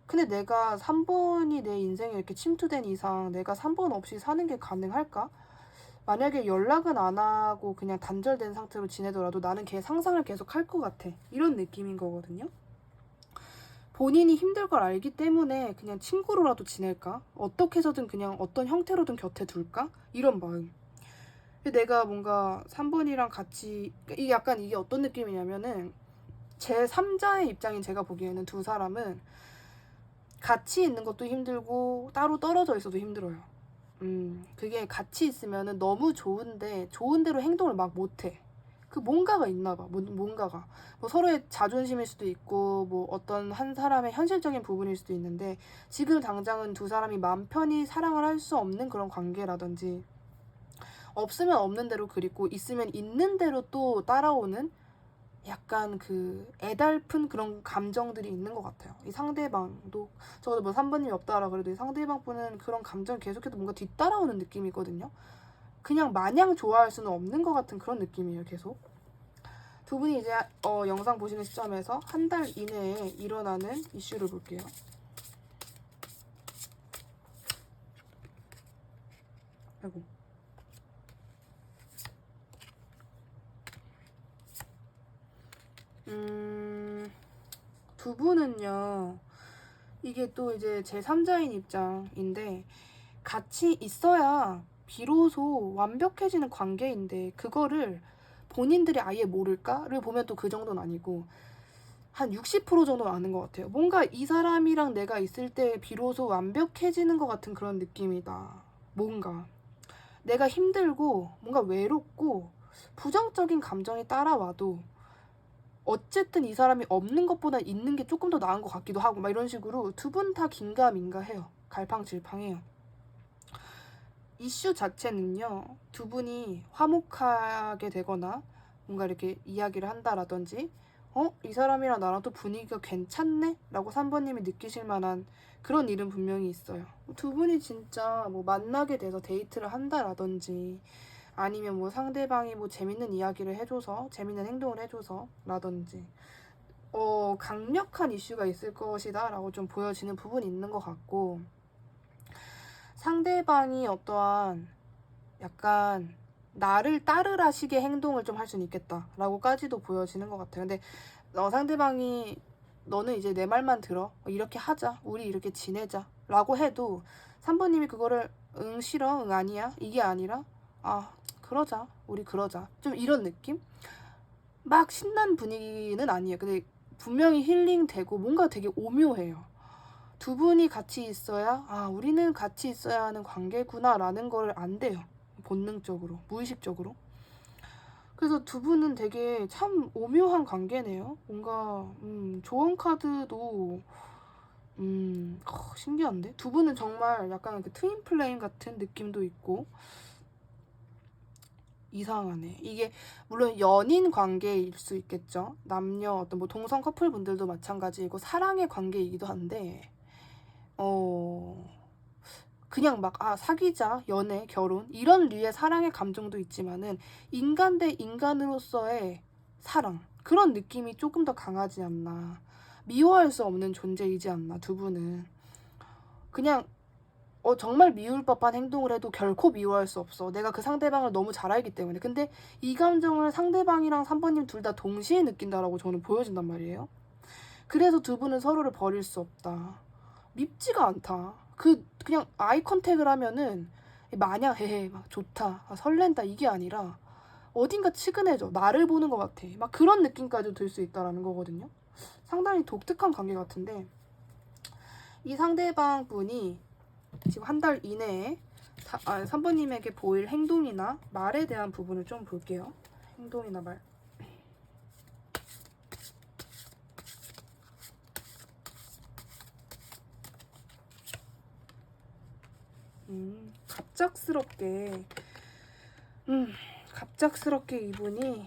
근데 내가 3번이 내 인생에 이렇게 침투된 이상 내가 3번 없이 사는 게 가능할까? 만약에 연락은 안 하고 그냥 단절된 상태로 지내더라도 나는 걔 상상을 계속 할 것 같아. 이런 느낌인 거거든요. 본인이 힘들 걸 알기 때문에 그냥 친구로라도 지낼까? 어떻게 해서든 그냥 어떤 형태로든 곁에 둘까? 이런 마음. 내가 뭔가 3번이랑 같이 이게 약간 이게 어떤 느낌이냐면은 제 3자의 입장인 제가 보기에는 두 사람은 같이 있는 것도 힘들고 따로 떨어져 있어도 힘들어요. 그게 같이 있으면은 너무 좋은데 좋은 대로 행동을 막 못해. 그 뭔가가 있나 봐. 뭔가가. 뭐 서로의 자존심일 수도 있고 뭐 어떤 한 사람의 현실적인 부분일 수도 있는데 지금 당장은 두 사람이 마음 편히 사랑을 할 수 없는 그런 관계라든지 없으면 없는 대로 그리고 있으면 있는 대로 또 따라오는 약간 그 애달픈 그런 감정들이 있는 것 같아요. 이 상대방도 저도 뭐 3번님이 없다라 그래도 이 상대방 분은 그런 감정을 계속해서 뭔가 뒤따라오는 느낌이거든요. 그냥 마냥 좋아할 수는 없는 것 같은 그런 느낌이에요. 계속 두 분이 이제 영상 보시는 시점에서 한 달 이내에 일어나는 이슈를 볼게요. 아이고. 두 분은요. 이게 또 이제 제3자인 입장인데 같이 있어야 비로소 완벽해지는 관계인데 그거를 본인들이 아예 모를까를 보면 또 그 정도는 아니고 한 60% 정도는 아는 것 같아요. 뭔가 이 사람이랑 내가 있을 때 비로소 완벽해지는 것 같은 그런 느낌이다. 뭔가 내가 힘들고 뭔가 외롭고 부정적인 감정이 따라와도 어쨌든 이 사람이 없는 것보다 있는 게 조금 더 나은 것 같기도 하고 막 이런 식으로 두 분 다 긴가민가해요. 갈팡질팡해요. 이슈 자체는요. 두 분이 화목하게 되거나 뭔가 이렇게 이야기를 한다라든지 이 사람이랑 나랑 또 분위기가 괜찮네? 라고 3번님이 느끼실 만한 그런 일은 분명히 있어요. 두 분이 진짜 뭐 만나게 돼서 데이트를 한다라든지 아니면 뭐 상대방이 뭐 재밌는 이야기를 해줘서 재밌는 행동을 해줘서 라든지 강력한 이슈가 있을 것이다 라고 좀 보여지는 부분이 있는 것 같고 상대방이 어떠한 약간 나를 따르라 식의 행동을 좀 할 수는 있겠다 라고까지도 보여지는 것 같아요. 근데 상대방이 너는 이제 내 말만 들어 이렇게 하자 우리 이렇게 지내자 라고 해도 3번님이 그거를 응 싫어 응 아니야 이게 아니라 그러자 우리 그러자 좀 이런 느낌? 막 신난 분위기는 아니에요. 근데 분명히 힐링되고 뭔가 되게 오묘해요. 두 분이 같이 있어야 우리는 같이 있어야 하는 관계구나 라는 걸 안돼요. 본능적으로 무의식적으로. 그래서 두 분은 되게 참 오묘한 관계네요. 뭔가 조언 카드도 신기한데? 두 분은 정말 약간 그 트윈 플레임 같은 느낌도 있고 이상하네. 이게 물론 연인 관계일 수 있겠죠. 남녀 어떤 뭐 동성 커플 분들도 마찬가지이고 사랑의 관계이기도 한데 그냥 막 사귀자 연애 결혼 이런 류의 사랑의 감정도 있지만은 인간 대 인간으로서의 사랑 그런 느낌이 조금 더 강하지 않나. 미워할 수 없는 존재이지 않나 두 분은. 그냥 정말 미울 법한 행동을 해도 결코 미워할 수 없어. 내가 그 상대방을 너무 잘 알기 때문에. 근데 이 감정을 상대방이랑 3번님 둘 다 동시에 느낀다라고 저는 보여진단 말이에요. 그래서 두 분은 서로를 버릴 수 없다. 밉지가 않다. 그냥 아이 컨택을 하면은 마냥 헤헤 막 좋다 설렌다 이게 아니라 어딘가 측은해져. 나를 보는 것 같아. 막 그런 느낌까지 들 수 있다라는 거거든요. 상당히 독특한 관계 같은데 이 상대방 분이 지금 한 달 이내에 3번님에게 보일 행동이나 말에 대한 부분을 좀 볼게요. 행동이나 말. 갑작스럽게 갑작스럽게 이분이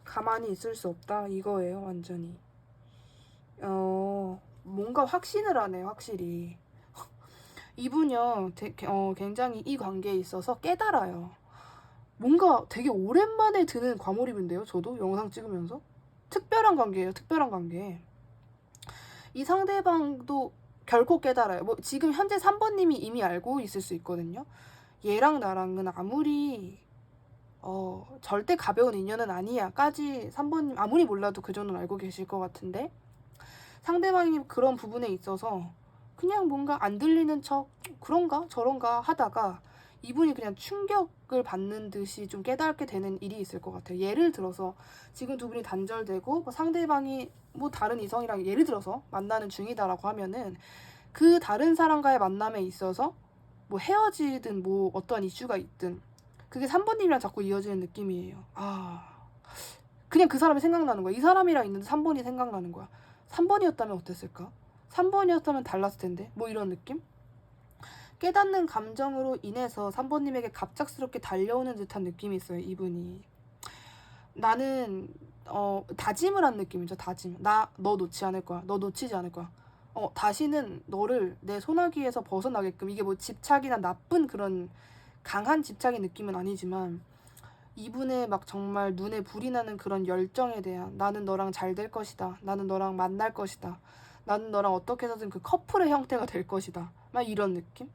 가만히 있을 수 없다 이거예요. 완전히 뭔가 확신을 하네요. 확실히 이분이요 굉장히 이 관계에 있어서 깨달아요. 뭔가 되게 오랜만에 드는 과몰입인데요. 저도 영상 찍으면서 특별한 관계예요. 특별한 관계. 이 상대방도 결코 깨달아요. 뭐 지금 현재 3번님이 이미 알고 있을 수 있거든요. 얘랑 나랑은 아무리 절대 가벼운 인연은 아니야 까지 3번님 아무리 몰라도 그 정도는 알고 계실 것 같은데 상대방이 그런 부분에 있어서 그냥 뭔가 안 들리는 척 그런가 저런가 하다가 이분이 그냥 충격을 받는 듯이 좀 깨닫게 되는 일이 있을 것 같아요. 예를 들어서 지금 두 분이 단절되고 뭐 상대방이 뭐 다른 이성이랑 예를 들어서 만나는 중이다라고 하면은 그 다른 사람과의 만남에 있어서 뭐 헤어지든 뭐 어떠한 이슈가 있든 그게 3번님이랑 자꾸 이어지는 느낌이에요. 그냥 그 사람이 생각나는 거야. 이 사람이랑 있는데 3번이 생각나는 거야. 3번이었다면 어땠을까? 3번이었다면 달랐을 텐데 뭐 이런 느낌? 깨닫는 감정으로 인해서 3번님에게 갑작스럽게 달려오는 듯한 느낌이 있어요. 이분이 나는 다짐을 한 느낌이죠. 다짐. 나 너 놓지 않을 거야. 너 놓치지 않을 거야. 다시는 너를 내 손아귀에서 벗어나게끔 이게 뭐 집착이나 나쁜 그런 강한 집착의 느낌은 아니지만 이분의 막 정말 눈에 불이 나는 그런 열정에 대한 나는 너랑 잘 될 것이다. 나는 너랑 만날 것이다. 나는 너랑 어떻게 해서든 그 커플의 형태가 될 것이다. 막 이런 느낌?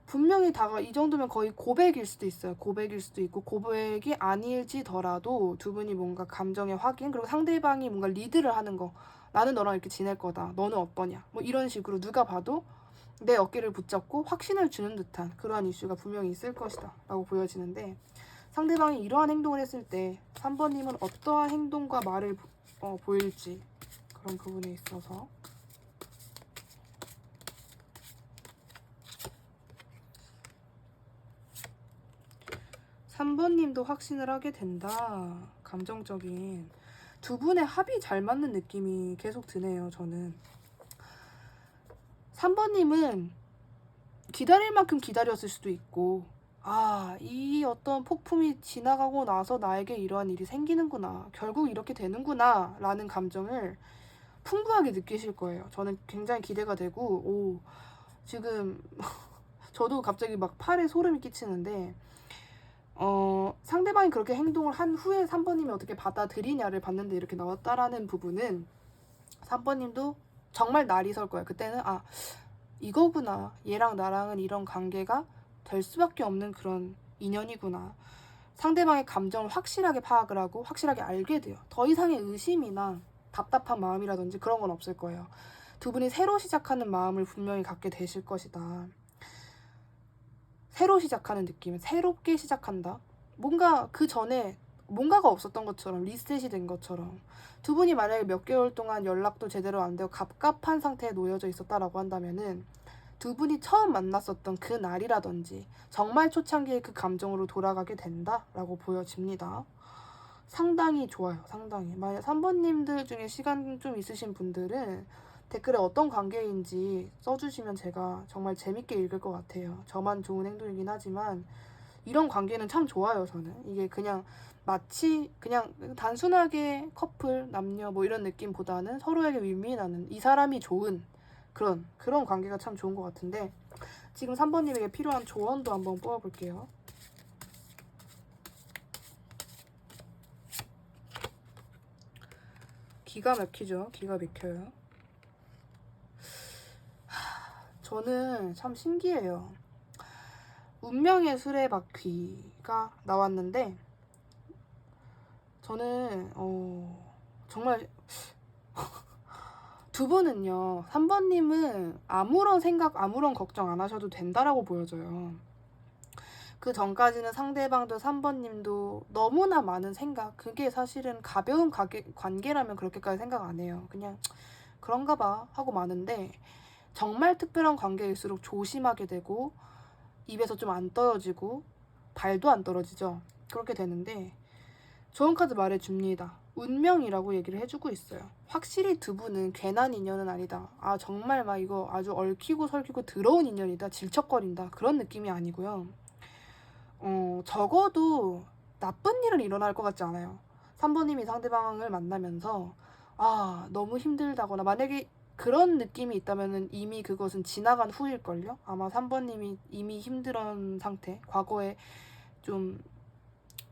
분명히 이 정도면 거의 고백일 수도 있어요. 고백일 수도 있고 고백이 아닐지더라도 두 분이 뭔가 감정의 확인 그리고 상대방이 뭔가 리드를 하는 거 나는 너랑 이렇게 지낼 거다. 너는 어떠냐? 뭐 이런 식으로 누가 봐도 내 어깨를 붙잡고 확신을 주는 듯한 그러한 이슈가 분명히 있을 것이다 라고 보여지는데 상대방이 이러한 행동을 했을 때 3번님은 어떠한 행동과 말을 보일지 그런 부분에 있어서 3번님도 확신을 하게 된다. 감정적인 두 분의 합이 잘 맞는 느낌이 계속 드네요. 저는 3번님은 기다릴 만큼 기다렸을 수도 있고 이 어떤 폭풍이 지나가고 나서 나에게 이러한 일이 생기는구나. 결국 이렇게 되는구나 라는 감정을 풍부하게 느끼실 거예요. 저는 굉장히 기대가 되고 지금 저도 갑자기 막 팔에 소름이 끼치는데 상대방이 그렇게 행동을 한 후에 3번님이 어떻게 받아들이냐를 봤는데 이렇게 나왔다라는 부분은 3번님도 정말 날이 설 거예요. 그때는 이거구나. 얘랑 나랑은 이런 관계가 될 수밖에 없는 그런 인연이구나. 상대방의 감정을 확실하게 파악을 하고 확실하게 알게 돼요. 더 이상의 의심이나 답답한 마음이라든지 그런 건 없을 거예요. 두 분이 새로 시작하는 마음을 분명히 갖게 되실 것이다. 새로 시작하는 느낌, 새롭게 시작한다. 뭔가 그 전에 뭔가가 없었던 것처럼 리셋이 된 것처럼 두 분이 만약에 몇 개월 동안 연락도 제대로 안 되고 갑갑한 상태에 놓여져 있었다라고 한다면은 두 분이 처음 만났었던 그 날이라든지 정말 초창기의 그 감정으로 돌아가게 된다라고 보여집니다. 상당히 좋아요. 상당히. 만약 3번님들 중에 시간 좀 있으신 분들은 댓글에 어떤 관계인지 써주시면 제가 정말 재밌게 읽을 것 같아요. 저만 좋은 행동이긴 하지만 이런 관계는 참 좋아요. 저는 이게 그냥 마치 그냥 단순하게 커플, 남녀 뭐 이런 느낌보다는 서로에게 윈윈하는 이 사람이 좋은 그런 관계가 참 좋은 것 같은데 지금 3번님에게 필요한 조언도 한번 뽑아볼게요. 기가 막히죠. 기가 막혀요. 저는 참 신기해요. 운명의 수레바퀴가 나왔는데 저는 정말 두 분은요, 3번님은 아무런 생각, 아무런 걱정 안 하셔도 된다라고 보여져요. 그 전까지는 상대방도 3번님도 너무나 많은 생각, 그게 사실은 가벼운 관계라면 그렇게까지 생각 안 해요. 그냥 그런가 봐 하고 마는데, 정말 특별한 관계일수록 조심하게 되고 입에서 좀 안 떨어지고 발도 안 떨어지죠. 그렇게 되는데 좋은 카드 말해줍니다. 운명이라고 얘기를 해주고 있어요. 확실히 두 분은 괜한 인연은 아니다. 아 정말 막 이거 아주 얽히고 설키고 더러운 인연이다. 질척거린다. 그런 느낌이 아니고요. 적어도 나쁜 일은 일어날 것 같지 않아요. 3번님이 상대방을 만나면서 너무 힘들다거나 만약에 그런 느낌이 있다면 이미 그것은 지나간 후일걸요? 아마 3번님이 이미 힘들은 상태, 과거에 좀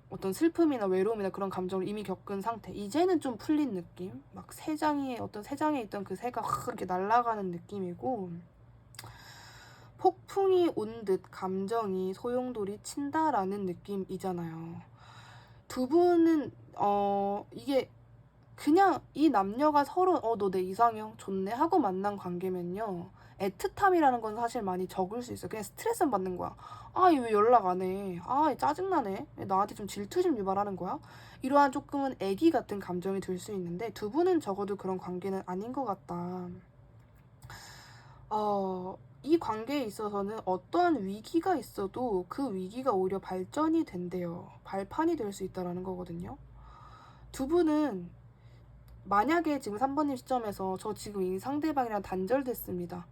어떤 슬픔이나 외로움이나 그런 감정을 이미 겪은 상태, 이제는 좀 풀린 느낌? 막 새장에 있던 그 새가 확 이렇게 날아가는 느낌이고, 폭풍이 온 듯 감정이 소용돌이 친다라는 느낌이잖아요. 두 분은 이게 그냥 이 남녀가 서로 너 내 이상형 좋네 하고 만난 관계면요, 애틋함이라는 건 사실 많이 적을 수 있어요. 그냥 스트레스 받는 거야. 얘 왜 연락 안 해? 얘 짜증나네? 왜 나한테 좀 질투심 유발하는 거야? 이러한 조금은 애기 같은 감정이 들 수 있는데 두 분은 적어도 그런 관계는 아닌 것 같다. 이 관계에 있어서는 어떠한 위기가 있어도 그 위기가 오히려 발전이 된대요. 발판이 될 수 있다는 거거든요. 두 분은 만약에 지금 3번님 시점에서 저 지금 이 상대방이랑 단절됐습니다.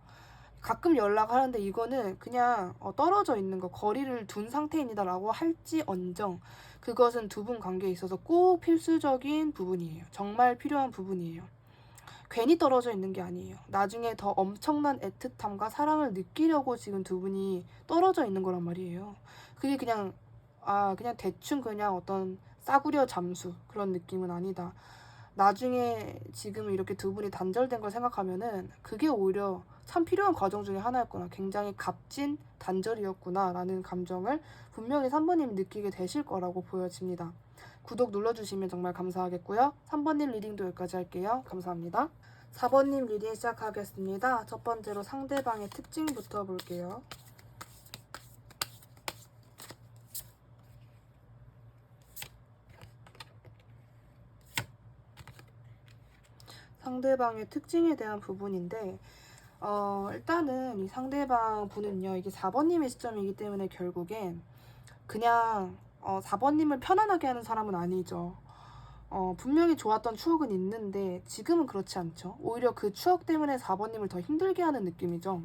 가끔 연락하는데 이거는 그냥 떨어져 있는 거, 거리를 둔 상태입니다 라고 할지언정 그것은 두 분 관계에 있어서 꼭 필수적인 부분이에요. 정말 필요한 부분이에요. 괜히 떨어져 있는 게 아니에요. 나중에 더 엄청난 애틋함과 사랑을 느끼려고 지금 두 분이 떨어져 있는 거란 말이에요. 그게 그냥 대충 그냥 어떤 싸구려 잠수 그런 느낌은 아니다. 나중에 지금 이렇게 두 분이 단절된 걸 생각하면은 그게 오히려 참 필요한 과정 중에 하나였구나. 굉장히 값진 단절이었구나 라는 감정을 분명히 3번님이 느끼게 되실 거라고 보여집니다. 구독 눌러주시면 정말 감사하겠고요. 3번님 리딩도 여기까지 할게요. 감사합니다. 4번님 리딩 시작하겠습니다. 첫 번째로 상대방의 특징부터 볼게요. 상대방의 특징에 대한 부분인데 일단은 이 상대방 분은요, 이게 4번님의 시점이기 때문에 결국엔 그냥 4번님을 편안하게 하는 사람은 아니죠. 분명히 좋았던 추억은 있는데 지금은 그렇지 않죠. 오히려 그 추억 때문에 4번님을 더 힘들게 하는 느낌이죠.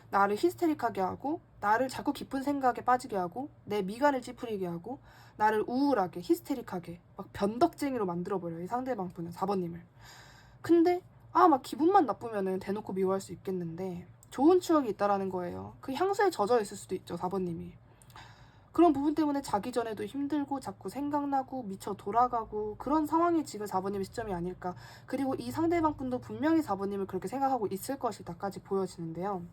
나를 히스테릭하게 하고, 나를 자꾸 깊은 생각에 빠지게 하고, 내 미간을 찌푸리게 하고, 나를 우울하게 히스테릭하게 막 변덕쟁이로 만들어버려요. 이 상대방 분은 4번님을. 근데 막 기분만 나쁘면은 대놓고 미워할 수 있겠는데 좋은 추억이 있다라는 거예요. 그 향수에 젖어 있을 수도 있죠, 4번님이. 그런 부분 때문에 자기 전에도 힘들고 자꾸 생각나고 미쳐 돌아가고 그런 상황이 지금 4번님의 시점이 아닐까. 그리고 이 상대방 분도 분명히 4번님을 그렇게 생각하고 있을 것이다까지 보여지는데요.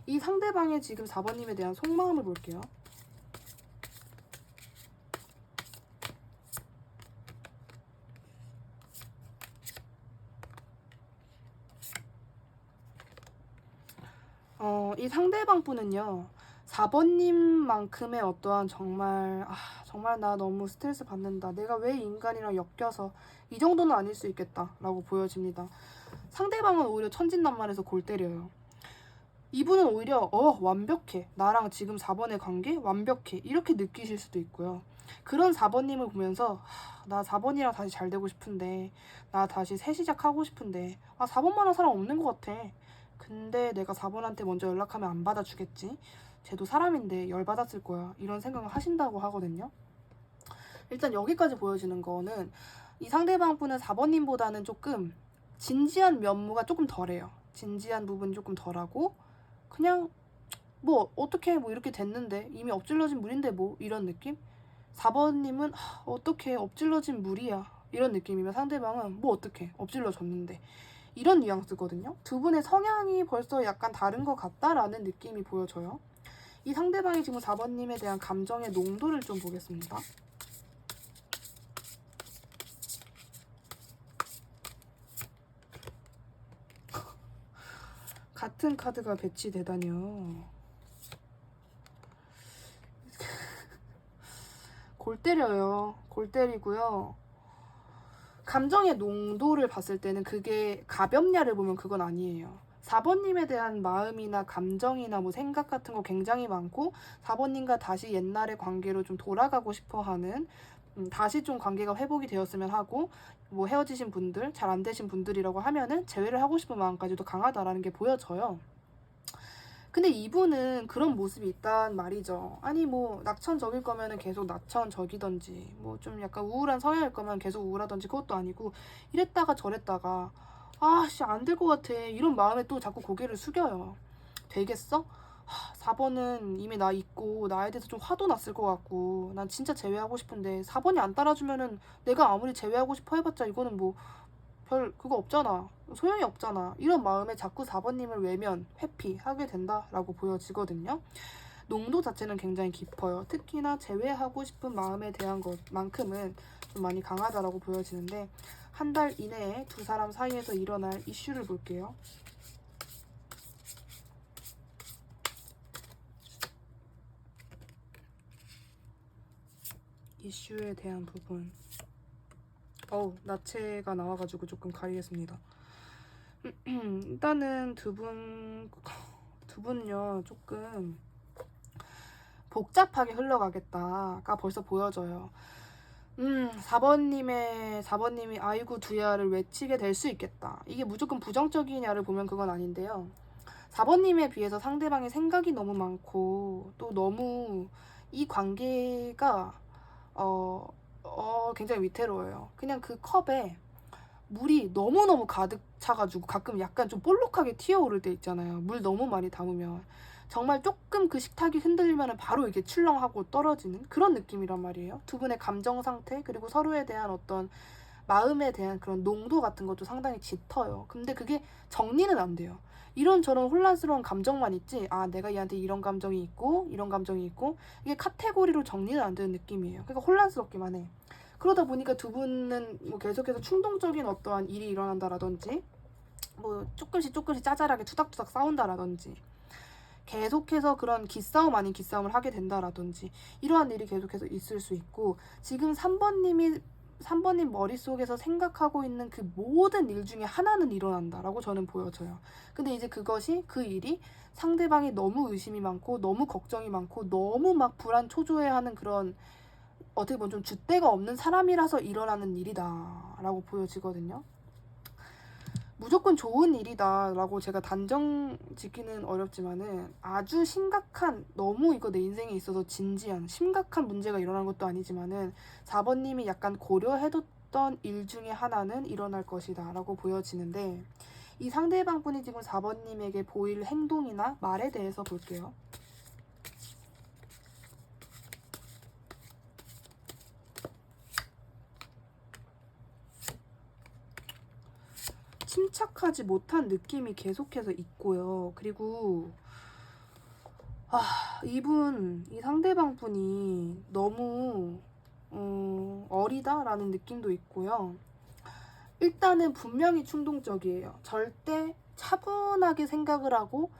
이 상대방의 지금 4번님에 대한 속마음을 볼게요. 이 상대방 분은요, 4번님만큼의 어떠한 정말 나 너무 스트레스 받는다. 내가 왜 인간이랑 엮여서 이 정도는 아닐 수 있겠다 라고 보여집니다. 상대방은 오히려 천진난만해서 골 때려요. 이분은 오히려 완벽해. 나랑 지금 4번의 관계 완벽해. 이렇게 느끼실 수도 있고요. 그런 4번님을 보면서 나 4번이랑 다시 잘 되고 싶은데, 나 다시 새 시작하고 싶은데 4번만한 사람 없는 것 같아. 근데 내가 4번한테 먼저 연락하면 안 받아주겠지? 쟤도 사람인데 열받았을 거야. 이런 생각을 하신다고 하거든요. 일단 여기까지 보여지는 거는 이 상대방 분은 4번님보다는 조금 진지한 면모가 조금 덜해요. 진지한 부분이 조금 덜하고 그냥 뭐 어떻게 뭐 이렇게 됐는데 이미 엎질러진 물인데 뭐 이런 느낌? 4번님은 어떻게 엎질러진 물이야 이런 느낌이면 상대방은 뭐 어떻게 엎질러졌는데 이런 뉘앙스거든요. 두 분의 성향이 벌써 약간 다른 것 같다라는 느낌이 보여져요. 이 상대방이 지금 4번님에 대한 감정의 농도를 좀 보겠습니다. 같은 카드가 배치되다니요. 골 때려요. 골 때리고요. 감정의 농도를 봤을 때는 그게 가볍냐를 보면 그건 아니에요. 4번님에 대한 마음이나 감정이나 뭐 생각 같은 거 굉장히 많고 4번님과 다시 옛날의 관계로 좀 돌아가고 싶어 하는 다시 좀 관계가 회복이 되었으면 하고 뭐 헤어지신 분들, 잘 안 되신 분들이라고 하면은 재회를 하고 싶은 마음까지도 강하다라는 게 보여져요. 근데 이분은 그런 모습이 있단 말이죠. 아니 뭐 낙천적일 거면은 계속 낙천적이던지 뭐 좀 약간 우울한 성향일 거면 계속 우울하던지 그것도 아니고 이랬다가 저랬다가 아씨 안 될 것 같아 이런 마음에 또 자꾸 고개를 숙여요. 되겠어? 4번은 이미 나 있고 나에 대해서 좀 화도 났을 것 같고 난 진짜 제외하고 싶은데 4번이 안 따라주면은 내가 아무리 제외하고 싶어 해봤자 이거는 뭐 별 그거 없잖아. 소용이 없잖아. 이런 마음에 자꾸 4번님을 외면, 회피하게 된다라고 보여지거든요. 농도 자체는 굉장히 깊어요. 특히나 제외하고 싶은 마음에 대한 것만큼은 좀 많이 강하다라고 보여지는데 한 달 이내에 두 사람 사이에서 일어날 이슈를 볼게요. 이슈에 대한 부분. 나체가 나와가지고 조금 가리겠습니다. 일단은 두 분요 조금 복잡하게 흘러가겠다가 벌써 보여져요. 4번님이 아이고 두야를 외치게 될 수 있겠다. 이게 무조건 부정적이냐를 보면 그건 아닌데요. 4번님에 비해서 상대방의 생각이 너무 많고 또 너무 이 관계가 굉장히 위태로워요. 그냥 그 컵에 물이 너무너무 가득 차가지고 가끔 약간 좀 볼록하게 튀어오를 때 있잖아요. 물 너무 많이 담으면 정말 조금 그 식탁이 흔들리면 바로 이게 출렁하고 떨어지는 그런 느낌이란 말이에요. 두 분의 감정 상태 그리고 서로에 대한 어떤 마음에 대한 그런 농도 같은 것도 상당히 짙어요. 근데 그게 정리는 안 돼요. 이런저런 혼란스러운 감정만 있지 내가 얘한테 이런 감정이 있고 이런 감정이 있고 이게 카테고리로 정리는 안 되는 느낌이에요. 그러니까 혼란스럽기만 해. 그러다 보니까 두 분은 뭐 계속해서 충동적인 어떠한 일이 일어난다라든지 뭐 조금씩 짜잘하게 투닥투닥 싸운다라든지 계속해서 그런 기싸움 아닌 기싸움을 하게 된다라든지 이러한 일이 계속해서 있을 수 있고 지금 3번님 머릿속에서 생각하고 있는 그 모든 일 중에 하나는 일어난다라고 저는 보여져요. 근데 이제 그 일이 상대방이 너무 의심이 많고 너무 걱정이 많고 너무 막 불안 초조해하는 그런 어떻게 보면 좀 줏대가 없는 사람이라서 일어나는 일이다라고 보여지거든요. 무조건 좋은 일이다라고 제가 단정 짓기는 어렵지만은 아주 심각한 너무 이거 내 인생에 있어서 진지한 심각한 문제가 일어난 것도 아니지만은 4번님이 약간 고려해뒀던 일 중에 하나는 일어날 것이다 라고 보여지는데 이 상대방 분이 지금 4번님에게 보일 행동이나 말에 대해서 볼게요. 침착하지 못한 느낌이 계속해서 있고요. 그리고 이 상대방 분이 너무 어리다라는 느낌도 있고요. 일단은 분명히 충동적이에요. 절대 차분하게 생각을 하고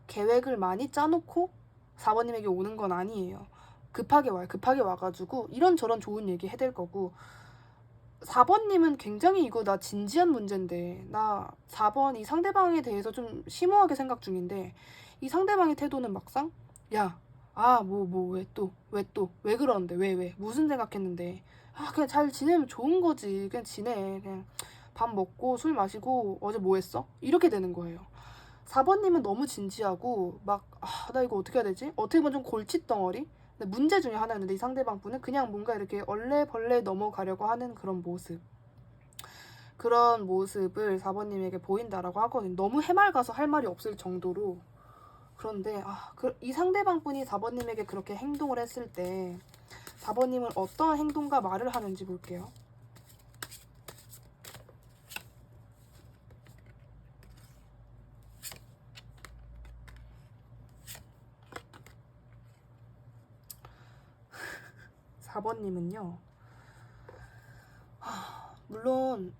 계획을 많이 짜놓고 4번님에게 오는 건 아니에요. 급하게 와요. 급하게 와가지고 이런저런 좋은 얘기 해댈 거고 4번님은 굉장히 이거 나 진지한 문제인데 나 4번 이 상대방에 대해서 좀 심오하게 생각 중인데 이 상대방의 태도는 막상 왜 그러는데 왜 무슨 생각했는데 그냥 잘 지내면 좋은 거지 그냥 지내 그냥 밥 먹고 술 마시고 어제 뭐 했어? 이렇게 되는 거예요. 4번님은 너무 진지하고 나 이거 어떻게 해야 되지? 어떻게 보면 좀 골칫덩어리? 문제 중에 하나였는데 이 상대방 분은 그냥 뭔가 이렇게 얼레벌레 넘어가려고 하는 그런 모습을 4번님에게 보인다라고 하거든요. 너무 해맑아서 할 말이 없을 정도로. 그런데 이 상대방 분이 4번님에게 그렇게 행동을 했을 때 4번님은 어떠한 행동과 말을 하는지 볼게요. 4번님은요. 물론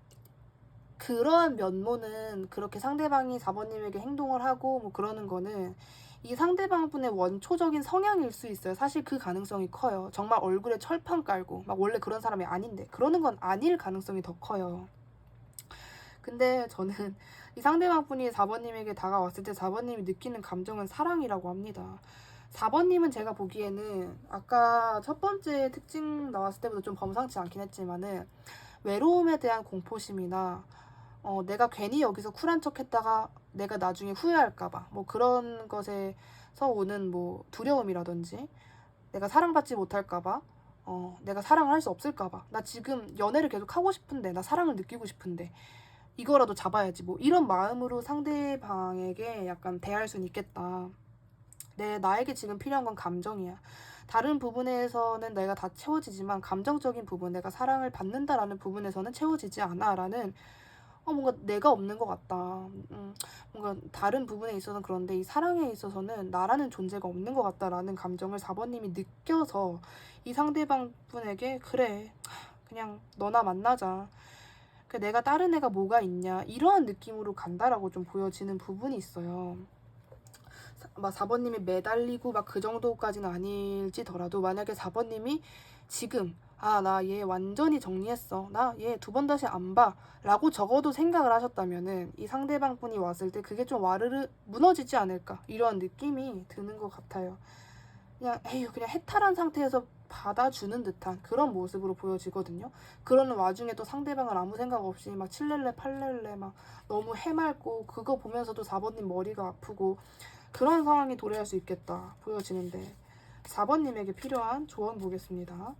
그러한 면모는 그렇게 상대방이 4번님에게 행동을 하고 뭐 그러는 거는 이 상대방분의 원초적인 성향일 수 있어요. 사실 그 가능성이 커요. 정말 얼굴에 철판 깔고 막 원래 그런 사람이 아닌데 그러는 건 아닐 가능성이 더 커요. 근데 저는 이 상대방분이 4번님에게 다가왔을 때 4번님이 느끼는 감정은 사랑이라고 합니다. 4번님은 제가 보기에는 아까 첫 번째 특징 나왔을 때보다 좀 범상치 않긴 했지만은 외로움에 대한 공포심이나 내가 괜히 여기서 쿨한 척 했다가 내가 나중에 후회할까봐 뭐 그런 것에서 오는 뭐 두려움이라든지 내가 사랑받지 못할까봐 내가 사랑을 할 수 없을까봐 나 지금 연애를 계속 하고 싶은데 나 사랑을 느끼고 싶은데 이거라도 잡아야지 뭐 이런 마음으로 상대방에게 약간 대할 수는 있겠다. 나에게 지금 필요한 건 감정이야. 다른 부분에서는 내가 다 채워지지만 감정적인 부분, 내가 사랑을 받는다라는 부분에서는 채워지지 않아라는 뭔가 내가 없는 것 같다. 뭔가 다른 부분에 있어서는 그런데 이 사랑에 있어서는 나라는 존재가 없는 것 같다라는 감정을 4번님이 느껴서 이 상대방 분에게 그래, 그냥 너나 만나자. 내가 다른 애가 뭐가 있냐 이러한 느낌으로 간다라고 좀 보여지는 부분이 있어요. 막 4번님이 매달리고 막 그 정도까지는 아닐지더라도 만약에 4번님이 지금 나 얘 완전히 정리했어. 나 얘 두 번 다시 안 봐. 라고 적어도 생각을 하셨다면은 이 상대방 분이 왔을 때 그게 좀 와르르 무너지지 않을까 이런 느낌이 드는 것 같아요. 그냥 그냥 해탈한 상태에서 받아주는 듯한 그런 모습으로 보여지거든요. 그러는 와중에 또 상대방을 아무 생각 없이 막 칠렐레 팔렐레 막 너무 해맑고 그거 보면서도 4번님 머리가 아프고 그런 상황이 도래할 수 있겠다 보여지는데 4번님에게 필요한 조언 보겠습니다.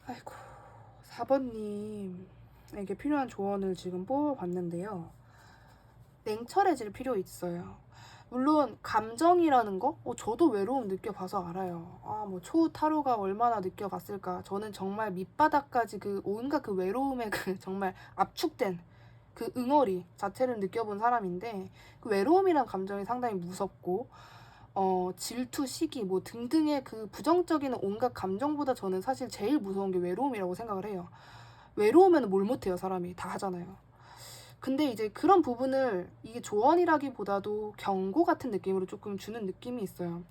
아이고 4번님에게 필요한 조언을 지금 뽑아봤는데요. 냉철해질 필요 있어요. 물론 감정이라는 거 저도 외로움 느껴봐서 알아요. 뭐 초우 타로가 얼마나 느껴봤을까. 저는 정말 밑바닥까지 그 온갖 그 외로움의 그 정말 압축된 그 응어리 자체를 느껴본 사람인데 그 외로움이란 감정이 상당히 무섭고 질투, 시기 뭐 등등의 그 부정적인 온갖 감정보다 저는 사실 제일 무서운 게 외로움이라고 생각을 해요. 외로우면 뭘 못해요. 사람이 다 하잖아요. 근데 이제 그런 부분을 이게 조언이라기보다도 경고 같은 느낌으로 조금 주는 느낌이 있어요.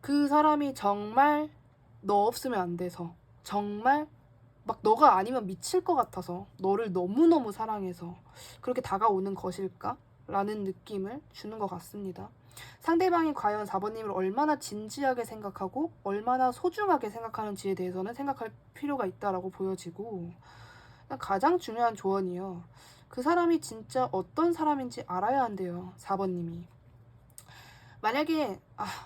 그 사람이 정말 너 없으면 안 돼서 정말 막 너가 아니면 미칠 것 같아서 너를 너무너무 사랑해서 그렇게 다가오는 것일까? 라는 느낌을 주는 것 같습니다. 상대방이 과연 4번님을 얼마나 진지하게 생각하고 얼마나 소중하게 생각하는지에 대해서는 생각할 필요가 있다라고 보여지고 가장 중요한 조언이요. 그 사람이 진짜 어떤 사람인지 알아야 한대요. 4번님이. 만약에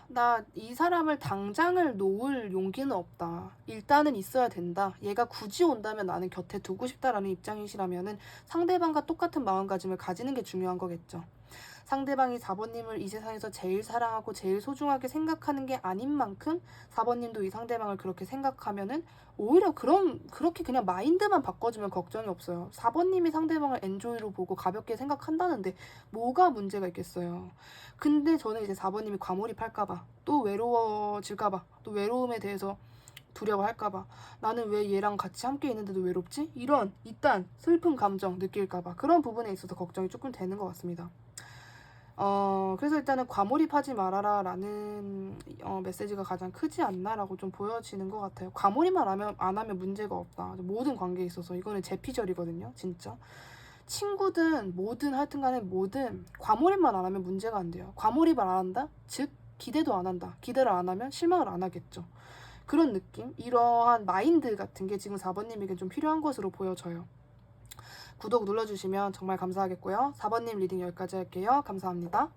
나 이 사람을 당장을 놓을 용기는 없다. 일단은 있어야 된다. 얘가 굳이 온다면 나는 곁에 두고 싶다라는 입장이시라면은 상대방과 똑같은 마음가짐을 가지는 게 중요한 거겠죠. 상대방이 4번님을 이 세상에서 제일 사랑하고 제일 소중하게 생각하는 게 아닌 만큼 4번님도 이 상대방을 그렇게 생각하면은 오히려 그렇게 그냥 마인드만 바꿔주면 걱정이 없어요. 4번님이 상대방을 엔조이로 보고 가볍게 생각한다는데 뭐가 문제가 있겠어요. 근데 저는 이제 4번님이 과몰입할까봐 또 외로워질까봐 또 외로움에 대해서 두려워할까봐 나는 왜 얘랑 같이 함께 있는데도 외롭지? 이런 일단 슬픈 감정 느낄까봐 그런 부분에 있어서 걱정이 조금 되는 것 같습니다. 그래서 일단은 과몰입하지 말아라 라는 메시지가 가장 크지 않나 라고 좀 보여지는 것 같아요. 과몰입만 안 하면 문제가 없다. 모든 관계에 있어서 이거는 제 피절이거든요. 진짜 친구든 뭐든 하여튼 간에 뭐든 과몰입만 안 하면 문제가 안 돼요. 과몰입을 안 한다? 즉 기대도 안 한다. 기대를 안 하면 실망을 안 하겠죠. 그런 느낌? 이러한 마인드 같은 게 지금 4번님에게 좀 필요한 것으로 보여져요. 구독 눌러주시면 정말 감사하겠고요. 4번님 리딩 여기까지 할게요. 감사합니다.